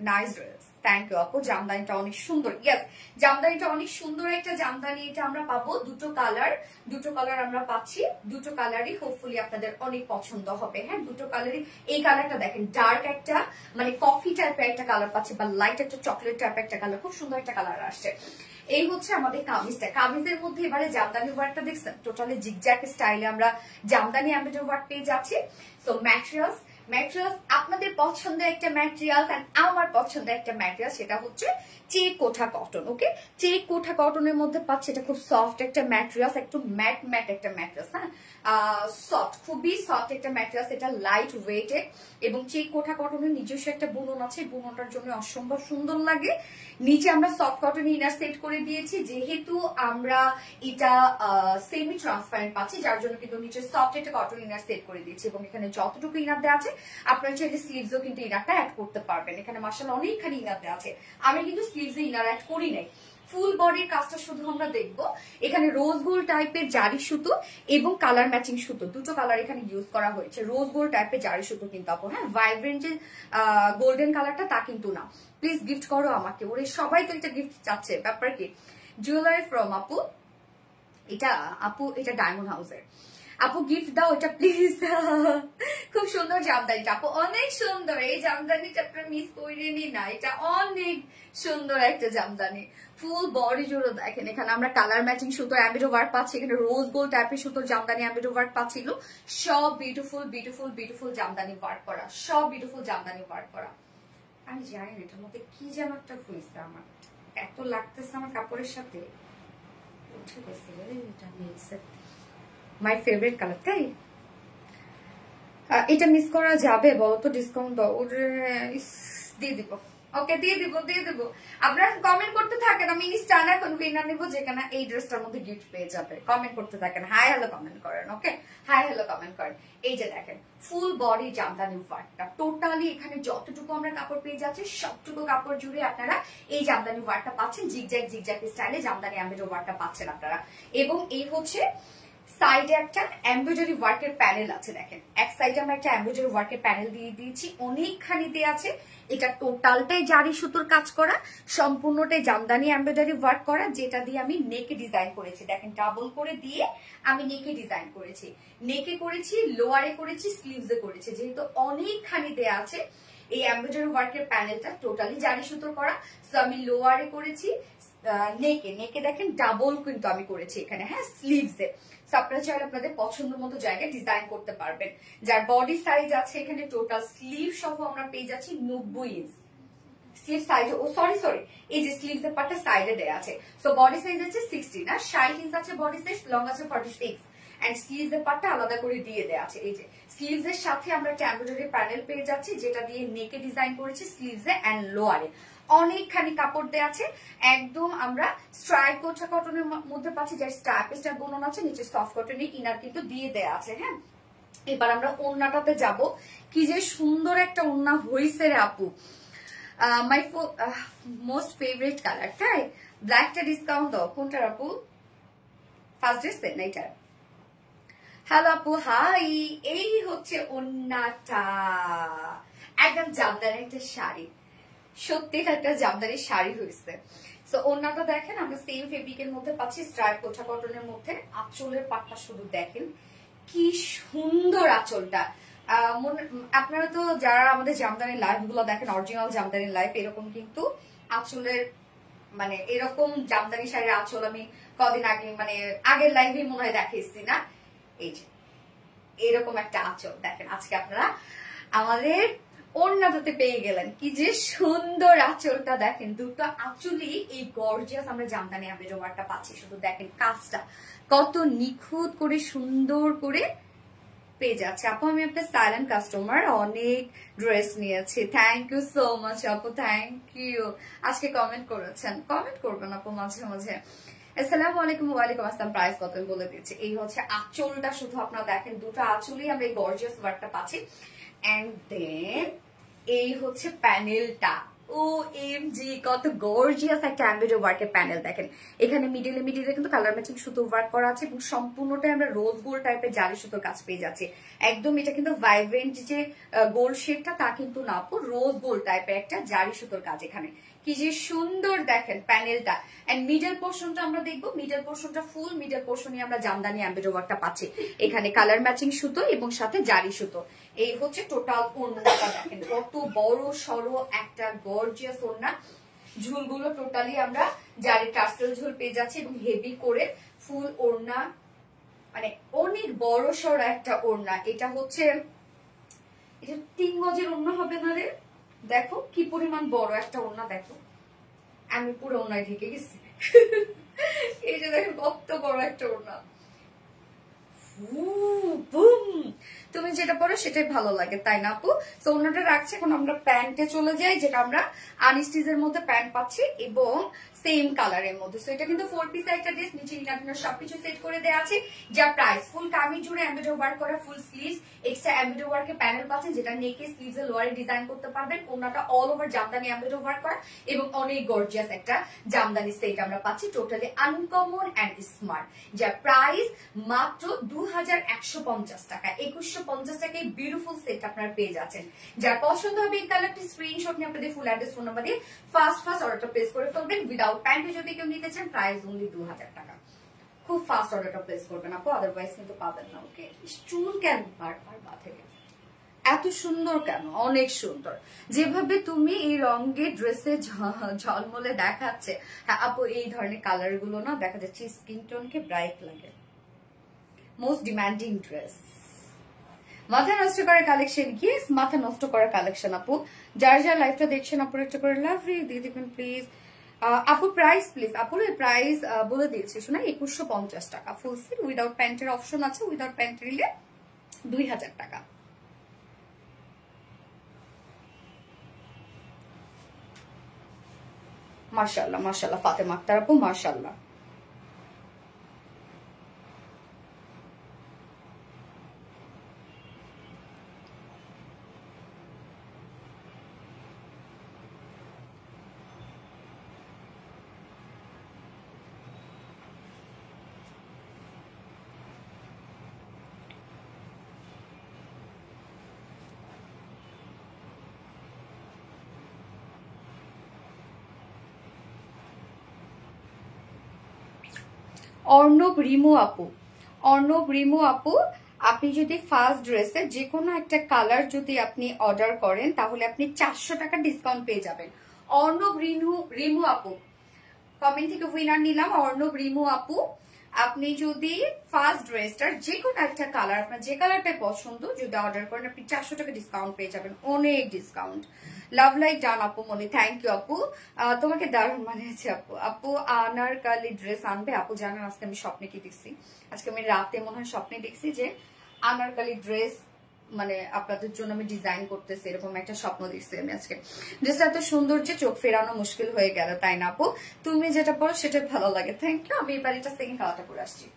nice dress, thank you আপু। জামদানিটা অনেক সুন্দর, ইয়েস জামদানিটা অনেক সুন্দর একটা জামদানি। এটা আমরা পাবো দুটো কালার আমরা পাচ্ছি। দুটো কালারই হোপফুলি আপনাদের অনেক পছন্দ হবে। হ্যাঁ দুটো কালারই। এই কালারটা দেখেন, ডার্ক একটা মানে কফি টাইপের একটা কালার পাচ্ছি, বা লাইট একটা চকলেট টাইপের একটা কালার, খুব সুন্দর একটা কালার আসছে। এই হচ্ছে আমাদের কামিজটা। কামিজের মধ্যে এবারে জামদানি ওয়ার্কটা দেখছেন, টোটালি জিগজ্যাগ স্টাইলে আমরা জামদানি এমব্রয়ডারি ওয়ার্ক পেয়ে যাচ্ছি। সো ম্যাটেরিয়ালস আপনাদের পছন্দের একটা ম্যাটেরিয়ালস এন্ড আমার পছন্দের একটা ম্যাটেরিয়াল, সেটা হচ্ছে চেক কোঠা কটন। ওকে, চেক কোঠা কটনের মধ্যে পাচ্ছে। এটা খুব সফট একটা ম্যাটেরিয়ালস, একটু ম্যাট ম্যাট একটা ম্যাটেরিয়ালস। হ্যাঁ সফট, খুবই সফট একটা ম্যাটেরিয়ালস। এটা লাইট ওয়েটেড এবং চেক কোঠা কটনের নিজস্ব একটা বুনন আছে, বুননটার জন্য অসম্ভব সুন্দর লাগে। নিচে আমরা সফট কটন ইনার সেট করে দিয়েছি, যেহেতু আমরা এটা সেমি ট্রান্সপারেন্ট পাচ্ছি, যার জন্য কিন্তু নিচে সফট একটা কটন ইনার সেট করে দিয়েছি। এবং এখানে যতটুকু ইনার দেওয়া আছে আপনারা চাইলে স্লিভসও কিন্তু ইনারটা অ্যাড করতে পারবেন। এখানে মাশাআল্লাহ অনেকখানি ইনার দেওয়া আছে, আমি কিন্তু স্লিভসে ইনার অ্যাড করি নাই। ফুল বডির কাজটা শুধু আমরা দেখবো। এখানে রোজ গোল্ড টাইপের জারি সুতো এবং কালার ম্যাচিং সুতো, দুটো কালার এখানে ইউজ করা হয়েছে। রোজ গোল্ড টাইপের জারি সুতো কিন্তু আপু, হ্যাঁ ভাইব্রেন্ট যে গোল্ডেন কালারটা তা কিন্তু না। প্লিজ গিফট করো আমাকে, ওরে সবাই তো একটা গিফট চাচ্ছে, ব্যাপার কি? জুয়েলারি ফ্রম আপু, এটা আপু এটা ডায়মন্ড হাউসের আপু, গিফট দাও এটা প্লিজ। খুব সুন্দর জামদানিটা আপু, অনেক সুন্দর এই জামদানিটা, আপনারা মিস করেনি না, এটা অনেক সুন্দর একটা জামদানি। ফুল বডি জুড়ে দেখেন, এখানে আমরা কালার ম্যাচিং সুতো এমব্রয়ডারি ওয়ার্ক পাচ্ছি, এখানে রোজ গোল্ড টাইপের সুতো জামদানি এমব্রয়ডারি ওয়ার্ক পাচ্ছিল। সব beautiful beautiful beautiful Jamdani work করা, সব বিউটিফুল জামদানি ওয়ার্ক করা। আমি জানি না এটার মধ্যে কি যেন একটা হয়েছে, আমার এত লাগতেছে আমার কাপড়ের সাথে, উঠে গেছে এটা নিয়েছে। মাই ফেভারিট কালার, তাই এটা মিস করা যাবে বলো তো? ডিসকাউন্ট দাও, দিয়ে দিব ওকে দিয়ে দিব আপনারা কমেন্ট করতে থাকেন, আমি ইনস্টানা কনভেনার নিব যেখানে এই ড্রেসটার মধ্যে গিফট পেয়ে যাবে। কমেন্ট করতে থাকেন, হাই হ্যালো কমেন্ট করেন, ওকে হাই হ্যালো কমেন্ট করেন। এই যে দেখেন ফুল বডি জামদানি ওয়ার্কটা টোটালি এখানে যতটুকু আমরা কাপড় পেয়ে যাচ্ছি সবটুকু কাপড় জুড়ে আপনারা এই জামদানি ওয়ার্কটা পাচ্ছেন, জিগজ্যাগ স্টাইলে জামদানি এমব্রয়ডারি ওয়ার্কটা পাচ্ছেন আপনারা। এবং এই হচ্ছে সাইডে একটা এমব্রয়ডারি ওয়ার্কের প্যানেল আছে, দেখেন এক সাইডে আমরা একটা এমব্রয়ডারি ওয়ার্কের প্যানেল দিয়ে দিয়েছি, অনেকখানি দিয়ে আছে। এটা টোটালটাই জারি সুতোর কাজ করা, সম্পূর্ণটাই জামদানি এমব্রয়ডারি ওয়ার্ক করা, যেটা দিয়ে আমি নেকে ডিজাইন করেছি। দেখেন ডাবল করে দিয়ে আমি নেকে ডিজাইন করেছি, নেকে করেছি, লোয়ারে করেছি, স্লিভসে করেছি। যেহেতু অনেকখানি দেয়া আছে এই এমব্রয়ডারি ওয়ার্কের প্যানেলটা টোটালি জারি সুতোর করা, তো আমি লোয়ারে করেছি, নেকে দেখেন ডাবল কিন্তু আমি করেছি এখানে, হ্যাঁ স্লিভসে। আপনারা চাইলে আপনাদের পছন্দ মতো জায়গায় ডিজাইন করতে পারবেন। যার বডি সাইজ আছে এখানে টোটাল স্লিভ সহ আমরা পেয়ে যাচ্ছি 90 ইঞ্চ স্লিভ সাইজ। ও সরি এই যে স্লিভ এর পার্টটা সাইডে দেয়া আছে। সো বডি সাইজ আছে 60 না 60 ইঞ্চ আছে বডি সাইজ, লং আছে 46 এন্ড স্লিভস এর পার্টটা আলাদা করে দিয়ে দেয়া আছে। এই যে স্লিভস এর সাথে আমরা এমব্রয়ডারি প্যানেল পেয়ে যাচ্ছি, যেটা দিয়ে নেকে ডিজাইন করেছি স্লিভস এ এন্ড লোয়ারে। অনেকখানি কাপড় দেয়া আছে, একদম আমরা স্ট্রাইপ কোটা কটনের মধ্যে পাচ্ছি, যার স্ট্রাপ বোনান আছে, নিচে সফট কটনের ইনার কিন্তু দিয়ে দেয়া আছে। হ্যাঁ এবার আমরা ওড়নাটাতে যাব, কি যে সুন্দর একটা ওড়না হইছে রে আপু। মাই মোস্ট ফেভারিট কালার, তাই ব্ল্যাকটা ডিসকাউন্ট দাও। কোনটার আপু? ফার্স্ট ড্রেস না এটা? হ্যালো আপু হাই, এই হচ্ছে ওড়নাটা, একদম জামদানি একটা শাড়ি, সত্যি একটা জামদানি শাড়ি হয়েছে। সো ওড়নাটা দেখেন আমরা সেম ফেব্রিকের মধ্যে পাচ্ছি, স্ট্রাইপ কোটা কটনের মধ্যে। আঁচলের পাটটা শুধু দেখেন কি সুন্দর আঁচলটা। আপনারা তো যারা আমাদের জামদানি লাইভ গুলো দেখেন, অরিজিনাল জামদানি লাইভ, এরকম কিন্তু আঁচলের মানে এরকম জামদানি শাড়ির আঁচল আমি কদিন আগে মানে আগের লাইভে মনে হয় দেখাইছি না। এই যে এরকম একটা আঁচল দেখেন, আজকে আপনারা আমাদের ওড়নাটাতে পেয়ে গেলেন। কি যে সুন্দর আঁচলটা দেখেন, দুটো আঁচলই এই গর্জিয়াস আমরা জামদানি এমব্রয়ডারি ওয়ার্কটা পাচ্ছি। শুধু দেখেন কাজটা কত নিখুঁত করে সুন্দর করে পেয়ে যাচ্ছে। আপু আমি আপনার সাইলেন্ট কাস্টমার, অনেক ড্রেস নিয়েছি। থ্যাংক ইউ সো মাচ আপু, থ্যাংক ইউ। আজকে কমেন্ট করেছেন, কমেন্ট করবেন আপু মাঝে মাঝে। আসসালামু আলাইকুম। ওয়ালাইকুম আসসালাম। প্রাইস কত বলে দিচ্ছি। এই হচ্ছে আঁচলটা, শুধু আপনারা দেখেন দুটো আঁচলই আমরা এই গর্জিয়াস ওয়ার্কটা পাচ্ছি। এন্ড দেন এই হচ্ছে প্যানেলটা, ও এম জি কত গর্জিয়াস একটা এমব্রয়ডারি ওয়ার্কের প্যানেল দেখেন। এখানে মিডিলে কিন্তু কালার ম্যাচিং সুতো ওয়ার্ক করা আছে, এবং সম্পূর্ণটাই আমরা রোজ গোল্ড টাইপের জারি সুতোর কাজ পেয়ে যাচ্ছি। একদম এটা কিন্তু ভাইব্রেন্ট যে গোল্ড শেডটা তা কিন্তু না, রোজ গোল্ড টাইপের একটা জারি সুতোর কাজ। এখানে কি যে সুন্দর দেখেন প্যানেলটা। এন্ড মিডল পোর্শনটা আমরা দেখবো, মিডল পোর্শনটা ফুল মিডল পোর্শনে আমরা জামদানি এমব্রয়ডারি ওয়ার্কটা পাচ্ছি। এখানে কালার ম্যাচিং সুতো এবং সাথে জারি সুতো। এই হচ্ছে টোটাল ওড়নাটা দেখেন, কত বড় সড়ো একটা গর্জিয়াস ওড়না। ঝুলগুলো টোটালি আমরা জারি টার্সেল ঝুল পেয়ে যাচ্ছি, এবং হেভি করে ফুল ওড়না, মানে অনেক বড় সড়ো একটা ওড়না। এটা হচ্ছে এটা 3 গজের ওড়না হবে না রে, দেখো কি পরিমাণ বড় একটা ওড়না। দেখো আমি পুরো ওড়নায় ঢেকে গেছি। এই যে দেখো কত বড় একটা ওড়না। তুমি যেটা পরো সেটাই ভালো লাগে, তাই না আপু? তো ওড়নাটা রাখছে। এখন আমরা প্যান্টে চলে যাই, যেটা আমরা আনস্টিচের মধ্যে প্যান্ট পাচ্ছি এবং সেম কালারের মধ্যে। সো এটা কিন্তু 4 পিস একটা ড্রেস, নিচে ইনার সবকিছু সেট করে দেওয়া আছে। যা প্রাইস ফুল কামিজ জুড়ে এমব্রয়ডারি ওয়ার্ক করা, ফুল স্লিভস, এক্সট্রা এমব্রয়ডারি ওয়ার্কের প্যানেল পাচ্ছেন, যেটা নেকে স্লিভস এর লোয়ারে ডিজাইন করতে পারবেন। ওড়নাটা all over Jamdani embroidery work করা এবং অনেক গর্জিয়াস একটা জামদানি সেট আমরা পাচ্ছি, টোটালি আনকমন এন্ড স্মার্ট। যা প্রাইস মাত্র 2150 টাকা, 2150 টাকায় বিউটিফুল সেট আপনারা পেয়ে যাচ্ছেন। যার পছন্দ হবে এই কালারটি স্ক্রিনশট নিয়ে আপনাদের ফুল অ্যাড্রেস ফোন নাম্বার দিয়ে ফার্স্ট অর্ডারটা প্লেস করে ফেলবেন। উইদাউট প্যান্টে যদি কেউ নিতে চান প্রাইস অনলি 2000 টাকা। খুব ফাস্ট অর্ডারটা প্লেস করবেন আপু, আদারওয়াইজ কিন্তু পাবেন না। ওকে চুল কেন বারবার বাঁধে গেছে, এত সুন্দর কেন? অনেক সুন্দর যেভাবে তুমি এই রঙের ড্রেসে ঝলমলে দেখাচ্ছে। হ্যাঁ আপু এই ধরনের কালার গুলো না দেখা যাচ্ছে স্কিন টোনকে ব্রাইট লাগে। মোস্ট ডিমান্ডিং ড্রেস, মাথা নষ্ট করার কালেকশন। ইয়েস মাথা নষ্ট করার কালেকশন আপু। যার যার লাইফটা দেখছেন আপুর একটা করে লাভ দিয়ে দিবেন প্লিজ। আপুর প্রাইস প্লিজ, আপুর প্রাইস বলে দিয়েছি শোনা, 2150 টাকা ফুল সেট। উইদাউট প্যান্টের অপশন আছে, উইদাউট প্যান্ট নিলে 2000 টাকা। মাশাআল্লাহ মাশাআল্লাহ ফাতেমা আক্তার আপু মাশাআল্লাহ। অর্ণব রিমু আপু, অর্ণব রিমু আপু, আপনি যদি ফার্স্ট ড্রেসে যে কোনো একটা কালার যদি আপনি অর্ডার করেন তাহলে আপনি 400 টাকা ডিসকাউন্ট পেয়ে যাবেন। অর্ণব রিমু আপু কমেন্ট থেকে উইনার নিলাম। অর্ণব রিমু আপু, আপনি যদি ফার্স্ট ড্রেসটার যে কোনো একটা কালার, আপনার যে কালারটাই পছন্দ যদি অর্ডার করেন আপনি 400 টাকা ডিসকাউন্ট পেয়ে যাবেন, অনেক ডিসকাউন্ট। লাভ লাইক ডান আপু মনে, থ্যাংক ইউ আপু, তোমাকে দারুণ মানিয়েছে আপু। আপু আনারকালি ড্রেস আনবে আপু, জানেন আজকে আমি স্বপ্নে কি দেখছি, আজকে আমি রাতে মনে হয় স্বপ্নে দেখছি যে আনারকালি ড্রেস মানে আপনাদের জন্য আমি ডিজাইন করতেছি, এরকম একটা স্বপ্ন দেখছি আমি আজকে। ড্রেসটা এত সুন্দর যে চোখ ফেরানো মুশকিল হয়ে গেল, তাই না আপু? তুমি যেটা পড়ো সেটা ভালো লাগে, থ্যাংক ইউ। আমি এবার এটা সেকেন্ড কালারটা করে আসছি।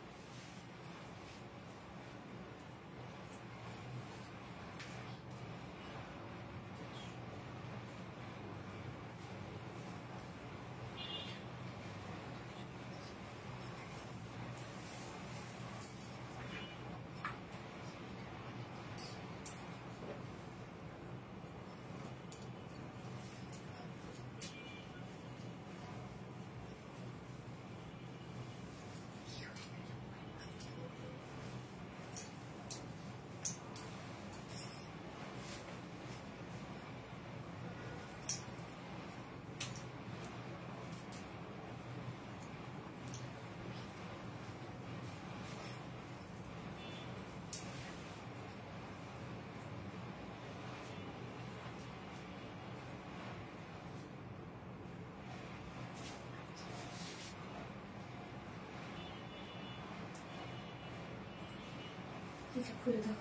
খুলে দাও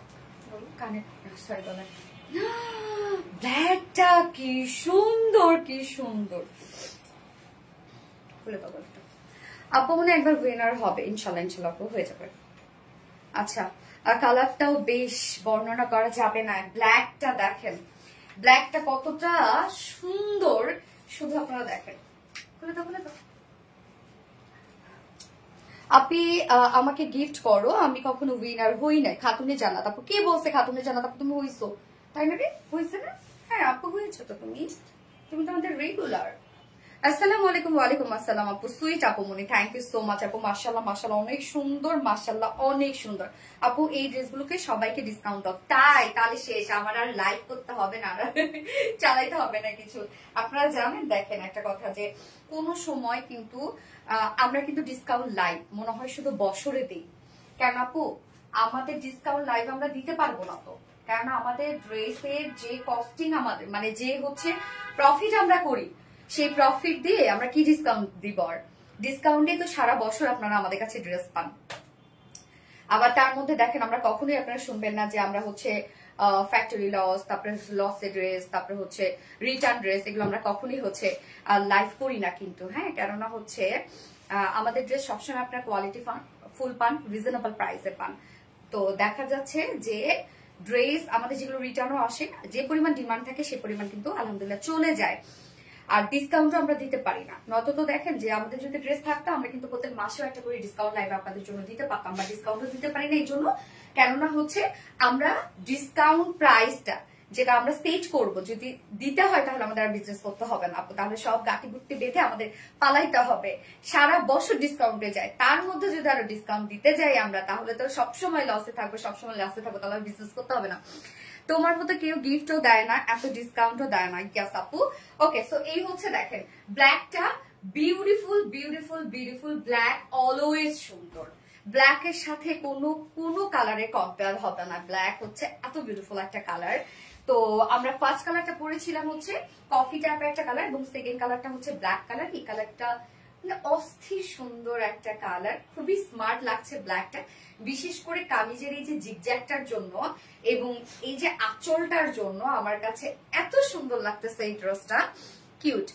কানে, সরি গলায়। ব্যাগটা কি সুন্দর, কি সুন্দর, খুলে দাও গলাটা। আপু মনে একবার উইনার হবে ইনশাল্লাহ, ইনশাল্লাহ আপু হয়ে যাবে। আচ্ছা, আর কালারটাও বেশ বর্ণনা করা যাবে না। ব্ল্যাকটা দেখেন, ব্ল্যাকটা কতটা সুন্দর, শুধু আপনারা দেখেন। খুলে দাও, খুলে দাও। আপনি আমাকে গিফট করো, আমি কখনো উইনার হই নাই। খাতুনে জান্নাত আপু, কে বলছে খাতুনে জান্নাত আপু তুমি হইছো? তাই না রে, হইছে না? হ্যাঁ আপু হয়েছো তো, তুমি তুমি তো আমাদের রেগুলার। আসসালামু আলাইকুম। ওয়ালাইকুম আসসালাম আপু, সুইট আপু মনি, থ্যাংক ইউ সো মাচ আপু। মাশাআল্লাহ মাশাআল্লাহ অনেক সুন্দর, মাশাআল্লাহ অনেক সুন্দর আপু। এই ড্রেসগুলোকে সবাইকে ডিসকাউন্ট দাও। তাই তাহলে শেষ, আমার আর লাইক করতে হবে না, চালাইতে হবে না কিছু। আপনারা জানেন, দেখেন একটা কথা, যে কোনো সময় কিন্তু আমরা কিন্তু ডিসকাউন্ট লাইভ মনে হয় শুধু বছরে দিই। কেন আপু? আমাদের ডিসকাউন্ট লাইভ আমরা দিতে পারবো না তো, কেন আমাদের ড্রেসের যে কস্টিং, আমাদের মানে যে হচ্ছে প্রফিট আমরা করি, সেই প্রফিট দিয়ে আমরা কি ডিসকাউন্ট দিব? আর ডিসকাউন্টে তো সারা বছর আপনারা আমাদের কাছে ড্রেস পান। আবার তার মধ্যে দেখেন, আমরা কখনোই আপনারা শুনবেন না যে আমরা হচ্ছে ফ্যাক্টরি লস, তারপরে লসের ড্রেস, তারপরে হচ্ছে রিটার্ন ড্রেস, এগুলো আমরা কখনোই হচ্ছে লাইভ করি না কিন্তু। হ্যাঁ, কেননা হচ্ছে আমাদের ড্রেস সবসময় আপনার কোয়ালিটি ফুল পান, রিজনেবল প্রাইসে পান। তো দেখা যাচ্ছে যে ড্রেস আমাদের যেগুলো রিটার্নও আসে, যে পরিমাণ ডিমান্ড থাকে সে পরিমাণ কিন্তু আলহামদুলিল্লাহ চলে যায়। আর ডিসকাউন্টও আমরা দিতে পারি না। নত তো দেখেন যে আমাদের যদি ড্রেস থাকতো আমরা কিন্তু প্রত্যেক মাসেও একটা করে ডিসকাউন্ট লাইভ আপনাদের জন্য দিতে পারতাম, বা ডিসকাউন্টও দিতে পারি না এই জন্য, কেননা হচ্ছে আমরা ডিসকাউন্ট প্রাইসটা যেটা আমরা সেট করব যদি দিতে হয় তাহলে আমাদের আর বিজনেস করতে হবে না, তাহলে সব গাঁটি গুটি বেঁধে আমাদের পালাইতে হবে। সারা বছর ডিসকাউন্টে যায়, তার মধ্যে যদি আরো ডিসকাউন্ট দিতে যাই আমরা, তাহলে তো সবসময় লসে থাকবো, সবসময় লসে থাকবো, তাহলে বিজনেস করতে হবে না। তোমার মতো কেউ গিফটও দেয় না, এত ডিসকাউন্টও দেয় না। ইয়াস আপু, ওকে। সো এই হচ্ছে দেখেন ব্ল্যাকটা, beautiful beautiful beautiful black, always সুন্দর। ব্ল্যাকের সাথে কোনো কালারে কম্পেয়ার হবে না। ব্ল্যাক হচ্ছে এত বিউটিফুল একটা কালার। তো আমরা ফার্স্ট কালারটা পরেছিলাম হচ্ছে কফি টাইপের একটা কালার, এবং সেকেন্ড কালারটা হচ্ছে ব্ল্যাক কালার। এই কালারটা মানে অস্থির সুন্দর একটা কালার, খুবই স্মার্ট লাগছে ব্ল্যাকটা, বিশেষ করে কামিজের এই যে জিগজ্যাগটার জন্য এবং এই যে আঁচলটার জন্য আমার কাছে এত সুন্দর লাগতেছে এই ড্রেসটা, কিউট।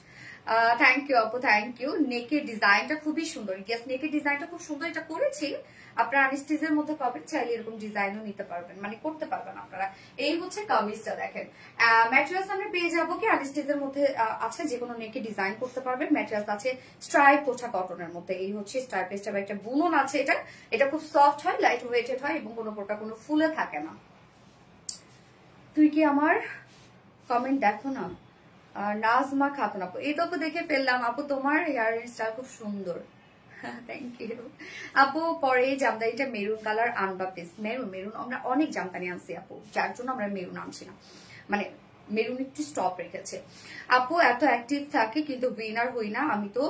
থ্যাংক ইউ আপু, থ্যাংক ইউ। নেকের ডিজাইনটা খুবই সুন্দর, ইয়েস নেকের ডিজাইনটা খুব সুন্দর, এটা করেছি আপনারা আনস্টিচের মধ্যে পাবেন, চাইলে এরকম ডিজাইনও নিতে পারবেন, মানে করতে পারবেন আপনারা। এই হচ্ছে কামিজটা দেখেন, ম্যাটেরিয়ালস আমরা পেয়ে যাবো কি আনস্টিচের মধ্যে আছে, যে কোনো নেকে ডিজাইন করতে পারবেন। ম্যাটেরিয়ালস আছে স্ট্রাইপ পোছা কটনের মধ্যে, এই হচ্ছে স্ট্রাইপ স্টাইপ একটা বুনন আছে, এটা খুব সফট হয়, লাইট ওয়েটেড হয় এবং কোনো প্রকার কোনো ফুলে থাকে না। তুই কি আমার কমেন্ট দেখো না? নাজমা খাতুন আপু, এই তো দেখে ফেললাম আপু, তোমার হেয়ার স্টাইল খুব সুন্দর, থ্যাংক ইউ আপু। পরে জামদানিটা মেরুন কালার আনবা প্লিজ। মেরুন আমরা অনেক জামদানি আনছি আপু, যার জন্য আমরা মেরুন আনছি না, মানে মেরুন একটু স্টপ রেখেছে। আপু এত অ্যাক্টিভ থাকে কিন্তু উইনার হই না, আমি তো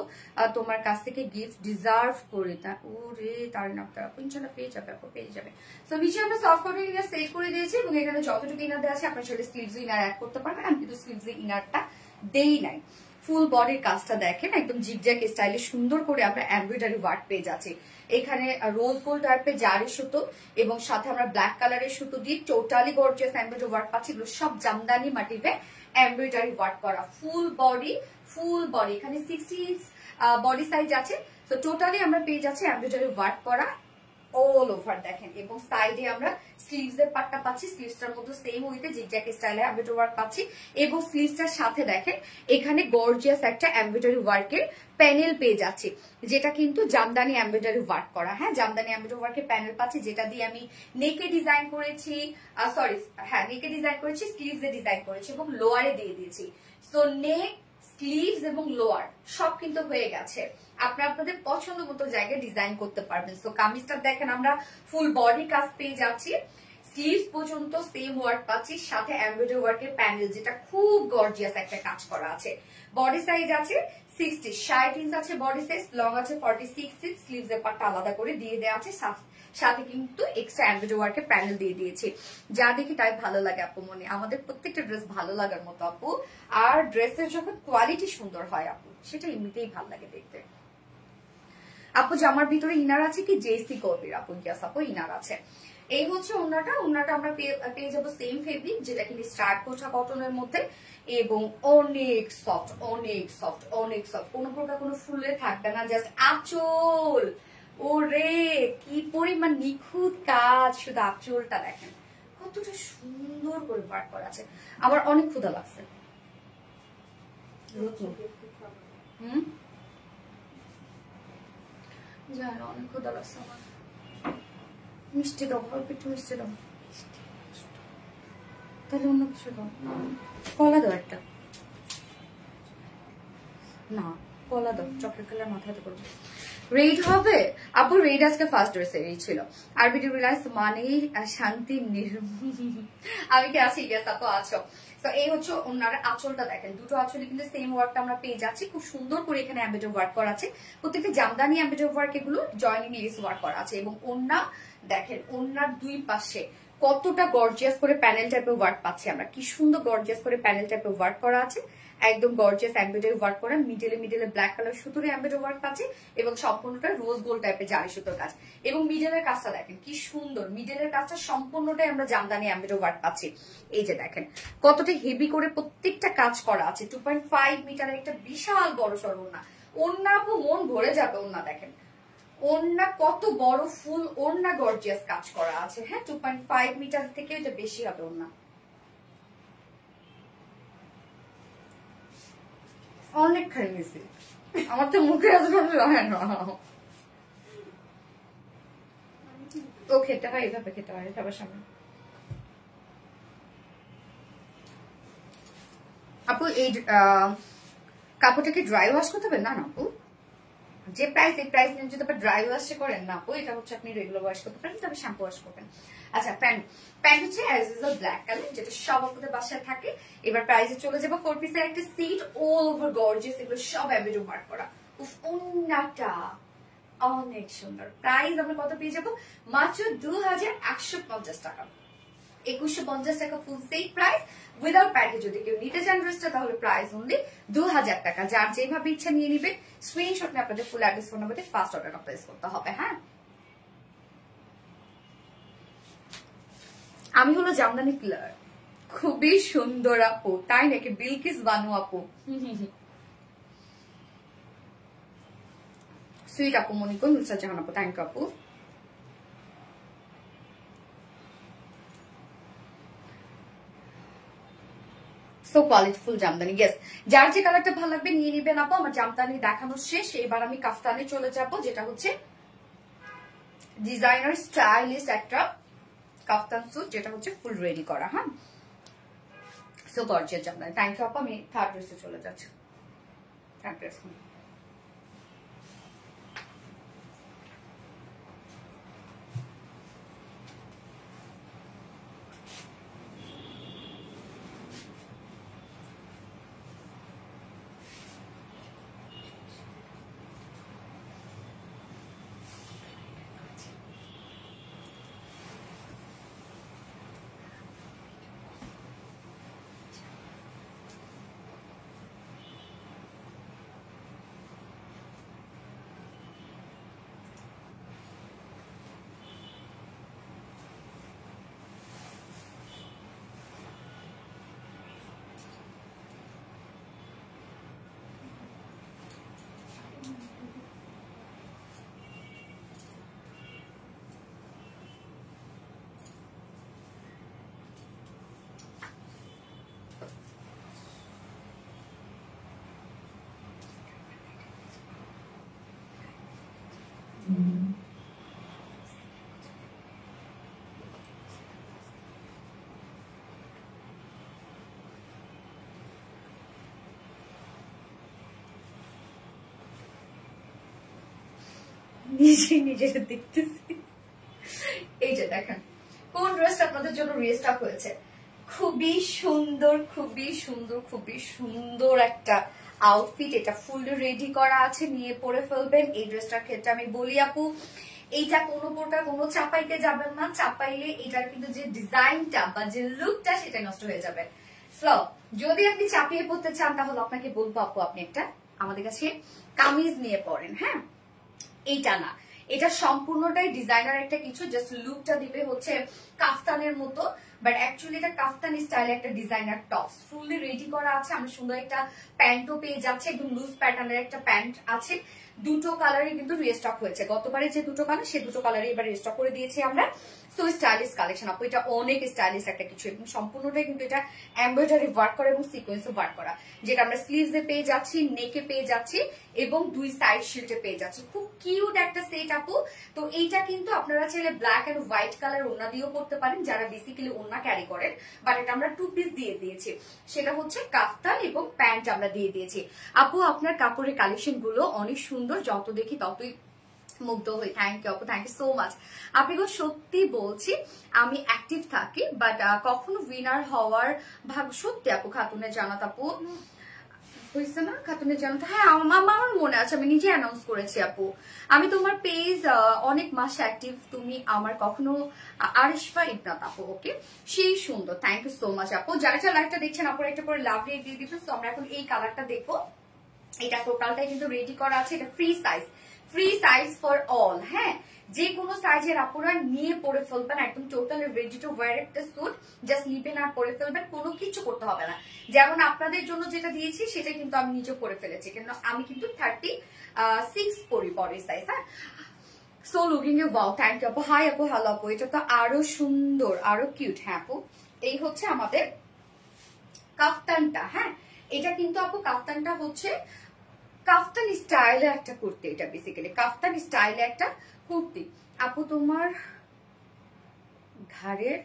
তোমার কাছ থেকে গিফট ডিজার্ভ করি। তা ওরে তার নামটা আপু ইনশাল্লাহ পেয়ে যাবে আপু, পেয়ে যাবে। তো নিচে আমরা সফট কটন ইনার সেট করে দিয়েছি এবং এখানে যতটুকু ইনার দেওয়া আছে আপনার সাথে স্লিভস ইনার অ্যাড করতে পারবেন। আমি কিন্তু স্লিভস ইনারটা দেই নাই। ফুল বডির কাজটা দেখেন, একদম জিগজ্যাগ স্টাইলে সুন্দর করে আমরা এমব্রয়ডারি ওয়ার্ক পেয়ে যাচ্ছি। এখানে রোজ গোল্ড টাইপের জারি সুতো এবং সাথে আমরা ব্ল্যাক কালারের সুতো দিয়ে টোটালি গর্জিয়াস এমব্রয়ডারি ওয়ার্ক পাচ্ছি। এগুলো সব জামদানি মোটিভে এমব্রয়ডারি ওয়ার্ক করা, ফুল বডি এখানে 60 বডি সাইজ আছে। তো টোটালি আমরা পেয়ে যাচ্ছি এমব্রয়ডারি ওয়ার্ক করা অল ওভার দেখেন, এবং সাইডে আমরা স্লিভস এর পাটটা পাচ্ছি, স্লিভসটার মধ্যে সেম ওইতে জিগজ্যাগ স্টাইলে এমব্রয়ডারি ওয়ার্ক পাচ্ছি এবং স্লিভসটার সাথে দেখেন এখানে গর্জিয়াস একটা এমব্রয়ডারি ওয়ার্কের প্যানেল পেয়ে যাচ্ছি, যেটা কিন্তু জামদানি এমব্রয়ডারি ওয়ার্ক করা। হ্যাঁ, জামদানি এমব্রয়ডারি ওয়ার্কের প্যানেল পাচ্ছি, যেটা দিয়ে আমি নেকে ডিজাইন করেছি, নেকে ডিজাইন করেছি, স্লিভস এ ডিজাইন করেছি এবং লোয়ারে দিয়ে দিয়েছি। সো নেক, স্লিভস এবং লোয়ার সব কিন্তু হয়ে গেছে। আপনারা আপনাদের পছন্দ মতো জায়গায় ডিজাইন করতে পারবেন। তো কামিজটা দেখেন আমরা ফুল বডি কাজ পেয়ে যাচ্ছি, স্লিভস পর্যন্ত সেম ওয়ার্ক পাচ্ছি, সাথে এমব্রয়ডারি ওয়ার্কের প্যানেল, যেটা খুব গর্জিয়াস একটা কাজ করা আছে। বডি সাইজ আছে 60 ইঞ্চ আছে বডি সাইজ, লং আছে 46 ইঞ্চ, স্লিভস এর পার্টটা আলাদা করে দিয়ে দেওয়া আছে, সাথে কিন্তু এক্সট্রা এমব্রয়ডারি ওয়ার্কের প্যানেল দিয়ে দিয়েছি। যা দেখি তাই ভালো লাগে আপু, মনে আমাদের প্রত্যেকটা ড্রেস ভালো লাগার মতো আপু। আর ড্রেসের যখন কোয়ালিটি সুন্দর হয় আপু, সেটা এমনিতেই ভালো লাগে দেখতে। আপু জামার ভিতরে ইনার আছে কি? জেসি করবির আপু, ইয়াস আপু ইনার আছে। এই হচ্ছে ওন্নাটা আমরা পেয়ে যাবো সেম ফেব্রিক, যেটা কিন্তু স্ট্রাইপ পোছা কটনের মধ্যে এবং অনেক সফট, কোনো প্রকার কোনো ফুলে থাকবে না, জাস্ট আঁচল। ওরে কি পরিমাণ নিখুঁত কাজ, শুধু আঁচলটা দেখেন কতটা সুন্দর করে ওয়ার্ক করা আছে। আমার অনেক ক্ষুধা লাগছে। জানো অনেক ক্ষুধা লাগছে আমার। মিষ্টি দাও, অল্প একটু মিষ্টি দাও, তাহলে অন্য কিছু দাও, কলা দাও একটা, না কলা দাও, চকলেট কালার মাথাতে করবো। রেড হবে আপু, রেড আজকে ফার্স্ট ড্রেস এই ছিল। আরবিডি রিলায়েন্স মানেই শান্তি আমি কি আছি? ইয়েস আপু আছো। তো এই হচ্ছে ওনার আঁচলটা দেখেন, দুটো আঁচলে কিন্তু সেম ওয়ার্কটা আমরা পেয়ে যাচ্ছি, খুব সুন্দর করে এখানে এমব্রয়ডারি ওয়ার্ক করা আছে, প্রত্যেকটা জামদানি এমব্রয়ডারি ওয়ার্ক, এগুলো জয়েনিং লেস ওয়ার্ক করা আছে। এবং ওন্না দেখেন, ওন্নার দুই পাশে কতটা গর্জিয়াস করে প্যানেল টাইপের ওয়ার্ক পাচ্ছি আমরা, কি সুন্দর গর্জিয়াস করে প্যানেল টাইপের ওয়ার্ক করা আছে, একদম গর্জিয়াস এমব্রয়ডারি ওয়ার্ক করা, মিডলে ব্ল্যাক কালার সুতোর এমব্রয়ডারি ওয়ার্ক পাচ্ছি এবং সম্পূর্ণটা রোজ গোল্ড টাইপের জারি সুতোর কাজ। এবং মিডলের কাজটা দেখেন কি সুন্দর, মিডলের কাজটা সম্পূর্ণটাই আমরা জামদানি এমব্রয়ডারি ওয়ার্ক পাচ্ছি। এই যে দেখেন কতটা হেভি করে প্রত্যেকটা কাজ করা আছে, 2.5 মিটারের একটা বিশাল বড় সড় ওড়না। ওড়না আপু মন ভরে যাবে, ওড়না দেখেন, ওড়না কত বড় ফুল ওড়না, গর্জিয়াস কাজ করা আছে। হ্যাঁ, 2.5 মিটার থেকে এটা বেশি হবে ওড়না। অনেক খাই গেছি, আমার তো মুখে আসলে হয় না। ও খেতে হয় এভাবে, খেতে হয় সবার সামনে। আপু এই কাপড়টাকে ড্রাই ওয়াশ করতে হবে? না না আপু, যে প্রাইস এই প্রাইস নিয়ে যদি ড্রাই ওয়াশ করেন না আপু, এটা হচ্ছে আপনি রেগুলার ওয়াশ করতে পারেন, তবে শ্যাম্পু ওয়াশ করবেন। আচ্ছা, প্যান্ট হচ্ছে অ্যাজ ইউজুয়াল ব্ল্যাক কালার, যেটা সব আপনাদের বাসায় থাকে। এবার প্রাইসে চলে যাবো। 4 পিসের একটা সিট, অল ওভার গর্জিয়াস, এগুলো সব এমব্রয়ডারি ওয়ার্ক করা। উফ, ওন্নাটা অনেক সুন্দর। প্রাইস আমরা কত পেয়ে যাবো? মাত্র 2150 টাকা, 2150 টাকা full set price without package. যদি কেউ নিতে চান ড্রেসটা, তাহলে প্রাইস অনলি 2000 টাকা। যার যেভাবে ইচ্ছা নিয়ে নিবে, স্ক্রিনশট নিয়ে আপনাদের ফুল অ্যাড্রেস ফোন নাম্বারে ফার্স্ট অর্ডারটা প্লেস করতে হবে। হ্যাঁ, আমি হলো জামদানি পিলার, খুবই সুন্দর আপু, তাই নাকি? বিলকিস বানু আপু, সুইট আপু মনিকো, নুসরাত জাহান আপু, থ্যাংক ইউ আপু। সো কোয়ালিটিফুল জামদানি, ইয়েস। যার যে কালারটা ভালো লাগবে নিয়ে নিবেন আপু। আমার জামদানি দেখানো শেষ, এবার আমি কাফতানে চলে যাব, যেটা হচ্ছে ডিজাইনার স্টাইলিশ একটা কাফতান স্যুট, যেটা হচ্ছে ফুল রেডি করা। হ্যাঁ, so gorgeous jamdani, thank you আপু। আমি থার্ড ড্রেসে চলে যাচ্ছি। থার্ড ড্রেস নিজের দেখতেছি। এই যে দেখেন কোন ড্রেসটা আপনাদের জন্য রিস্টক হয়েছে। খুবই সুন্দর, খুবই সুন্দর, খুবই সুন্দর একটা আউটফিট। এটা ফুল রেডি করা আছে, নিয়ে পরে ফেলবেন। এই ড্রেসটার ক্ষেত্রে আমি বলি আপু, এইটা কোনো প্রকার কোনো চাপাইতে যাবেন না। চাপাইলে এটার কিন্তু যে ডিজাইনটা বা যে লুকটা সেটা নষ্ট হয়ে যাবে। সো যদি আপনি চাপিয়ে পড়তে চান তাহলে আপনাকে বলবো আপু, আপনি একটা আমাদের কাছে কামিজ নিয়ে পড়েন। হ্যাঁ, এইটা না, এটা সম্পূর্ণটাই ডিজাইনার একটা কিছু, জাস্ট লুকটা দিবে হচ্ছে কাফতানের মতো, বাট অ্যাকচুয়ালি এটা কাফতান স্টাইলে একটা ডিজাইনার টপস ফুললি রেডি করা আছে। আমরা সুন্দর একটা প্যান্টও পেয়ে যাচ্ছে, একদম লুজ প্যাটার্নের একটা প্যান্ট আছে। দুটো কালারই কিন্তু রিস্টক হয়েছে, গতবারে যে দুটো কালার সে দুটো কালারই এবার রিস্টক করে দিয়েছি আমরা। সো স্টাইলিশ কালেকশন আপু, এটা অনেক স্টাইলিশ একটা কিছু, এবং সম্পূর্ণটাই কিন্তু এটা এমব্রয়ডারি ওয়ার্ক করা এবং সিকোয়েন্সও ওয়ার্ক করা, যেটা আমরা স্লিভসে পেয়ে যাচ্ছি, নেকে পেয়ে যাচ্ছি এবং দুই সাইড শিল্ডে পেয়ে যাচ্ছি। খুব কিউট একটা সেট আপু। তো এইটা কিন্তু আপনারা চাইলে ব্ল্যাক এন্ড হোয়াইট কালার ওড়না দিয়েও করতে পারেন, যারা বেসিক্যালি ওড়না ক্যারি করেন, বাট এটা আমরা 2 পিস দিয়ে দিয়েছি। সেটা হচ্ছে কাফতান এবং প্যান্ট আমরা দিয়ে দিয়েছি। আপু আপনার কাপড়ের কালেকশন গুলো অনেক সুন্দর, যত দেখি ততই মুগ্ধ হই। থ্যাংক ইউ আপু, থ্যাংক ইউ সো মাচ। আপনি সত্যি বলছি আমি অ্যাক্টিভ থাকি, বাট কখনো উইনার হওয়ার ভাগ সত্যি আপু। খাতুনের জানাত আপু হয়েছে না, খাতুনের জানাত, হ্যাঁ আমার মনে আছে, আমি নিজে অ্যানাউন্স করেছি আপু। আমি তোমার পেজ অনেক মাস অ্যাক্টিভ, তুমি আমার কখনো আরিশফা ইবনাত আপু, ওকে সেই সুন্দর, থ্যাংক ইউ সো মাচ আপু। যারা যারা লাইভটা দেখছেন আপুর একটা করে লাভ রেট দিয়ে দিচ্ছেন। তো আমরা এখন এই কালারটা দেখবো। এটা টোটালটাই কিন্তু রেডি করা আছে, এটা free size, free size for all. হ্যাঁ, যে কোনো সাইজের আপনারা নিয়ে পরে ফেলবেন, একদম টোটাল রেডি টু ওয়্যার একটা স্যুট, জাস্ট নিবেন আর পরে ফেলবেন, কোনো কিছু করতে হবে না। যেমন আপনাদের জন্য যেটা দিয়েছি সেটা কিন্তু আমি নিজে পরে ফেলেছি, কিন্তু আমি কিন্তু 36 পরি বডি সাইজ। হ্যাঁ, so looking you wow, thank you আপু। হাই আপু, হ্যালো আপু, এটা তো আরো সুন্দর, আরো কিউট। হ্যাঁ আপু, এই হচ্ছে আমাদের কাফতানটা। হ্যাঁ, এটা কিন্তু আপু কাফতানটা হচ্ছে কাফতান স্টাইলে একটা কুর্তি, এটা বেসিক্যালি কাফতান স্টাইলে একটা কুর্তি। আপু তোমার ঘাড়ের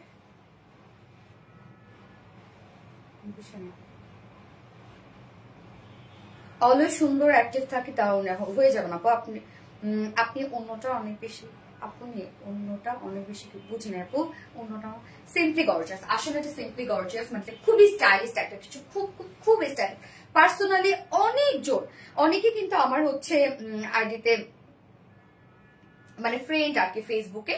অলওয়েজ সুন্দর অ্যাক্টিভ থাকে, তাও হয়ে যাবে না আপু। আপনি অন্যটা অনেক বেশি, আপনি অন্যটা অনেক বেশি বুঝি না আপু। অন্যটা সিম্পলি গর্জিয়াস, আসলে এটা সিম্পলি গর্জিয়াস, মানে খুবই স্টাইলিশ একটা কিছু, খুব খুব খুব স্টাইলিশ। পার্সোনালি অনেক জোর, অনেকে কিন্তু আমার হচ্ছে আইডিতে মানে ফ্রেন্ড আর কি ফেসবুকে,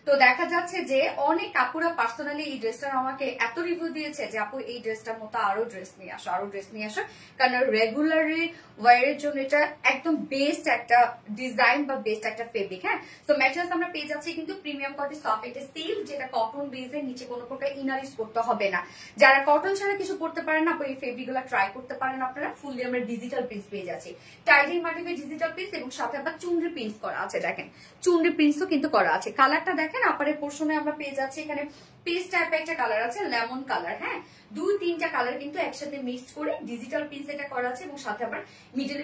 তো তো দেখা যাচ্ছে যে অনেক আপুরা পার্সোনালি এই ড্রেসটার আমাকে এত রিভিউ দিয়েছে যে আপু এই ড্রেসটার মতো আরো ড্রেস নিয়ে আসো, আরো ড্রেস নিয়ে আসো, কারণ রেগুলারলি ওয়ারের জন্য এটা একদম বেস্ট একটা ডিজাইন বা বেস্ট একটা ফেব্রিক। হ্যাঁ, তো ম্যাটেরিয়ালস আমরা পেয়ে যাচ্ছি কিন্তু প্রিমিয়াম কোয়ালিটি সফট একটা সিল্ক, যেটা কটন বেসের, নিচে কোনো প্রকার ইনার ইউজ করতে হবে না। যারা কটন ছাড়া কিছু করতে পারেন না, এই ফেব্রিক গুলো ট্রাই করতে পারেন আপনারা। ফুললি আমরা ডিজিটাল প্রিন্টস পেয়ে যাচ্ছি, টাইডিং মাটিভে ডিজিটাল প্রিন্টস, এবং সাথে আবার চুনরি প্রিন্টস করা আছে। দেখেন চুনরি প্রিন্টসও কিন্তু করা আছে। কালারটা দেখেন আপারের পোর্শনে আমরা পেয়ে যাচ্ছি এখানে পেস্ট টাইপ একটা কালার আছে, লেমন কালার। হ্যাঁ, 2-3টা কালার কিন্তু একসাথে মিক্সড করে ডিজিটাল প্রিন্টস এটা করা আছে, এবং সাথে আবার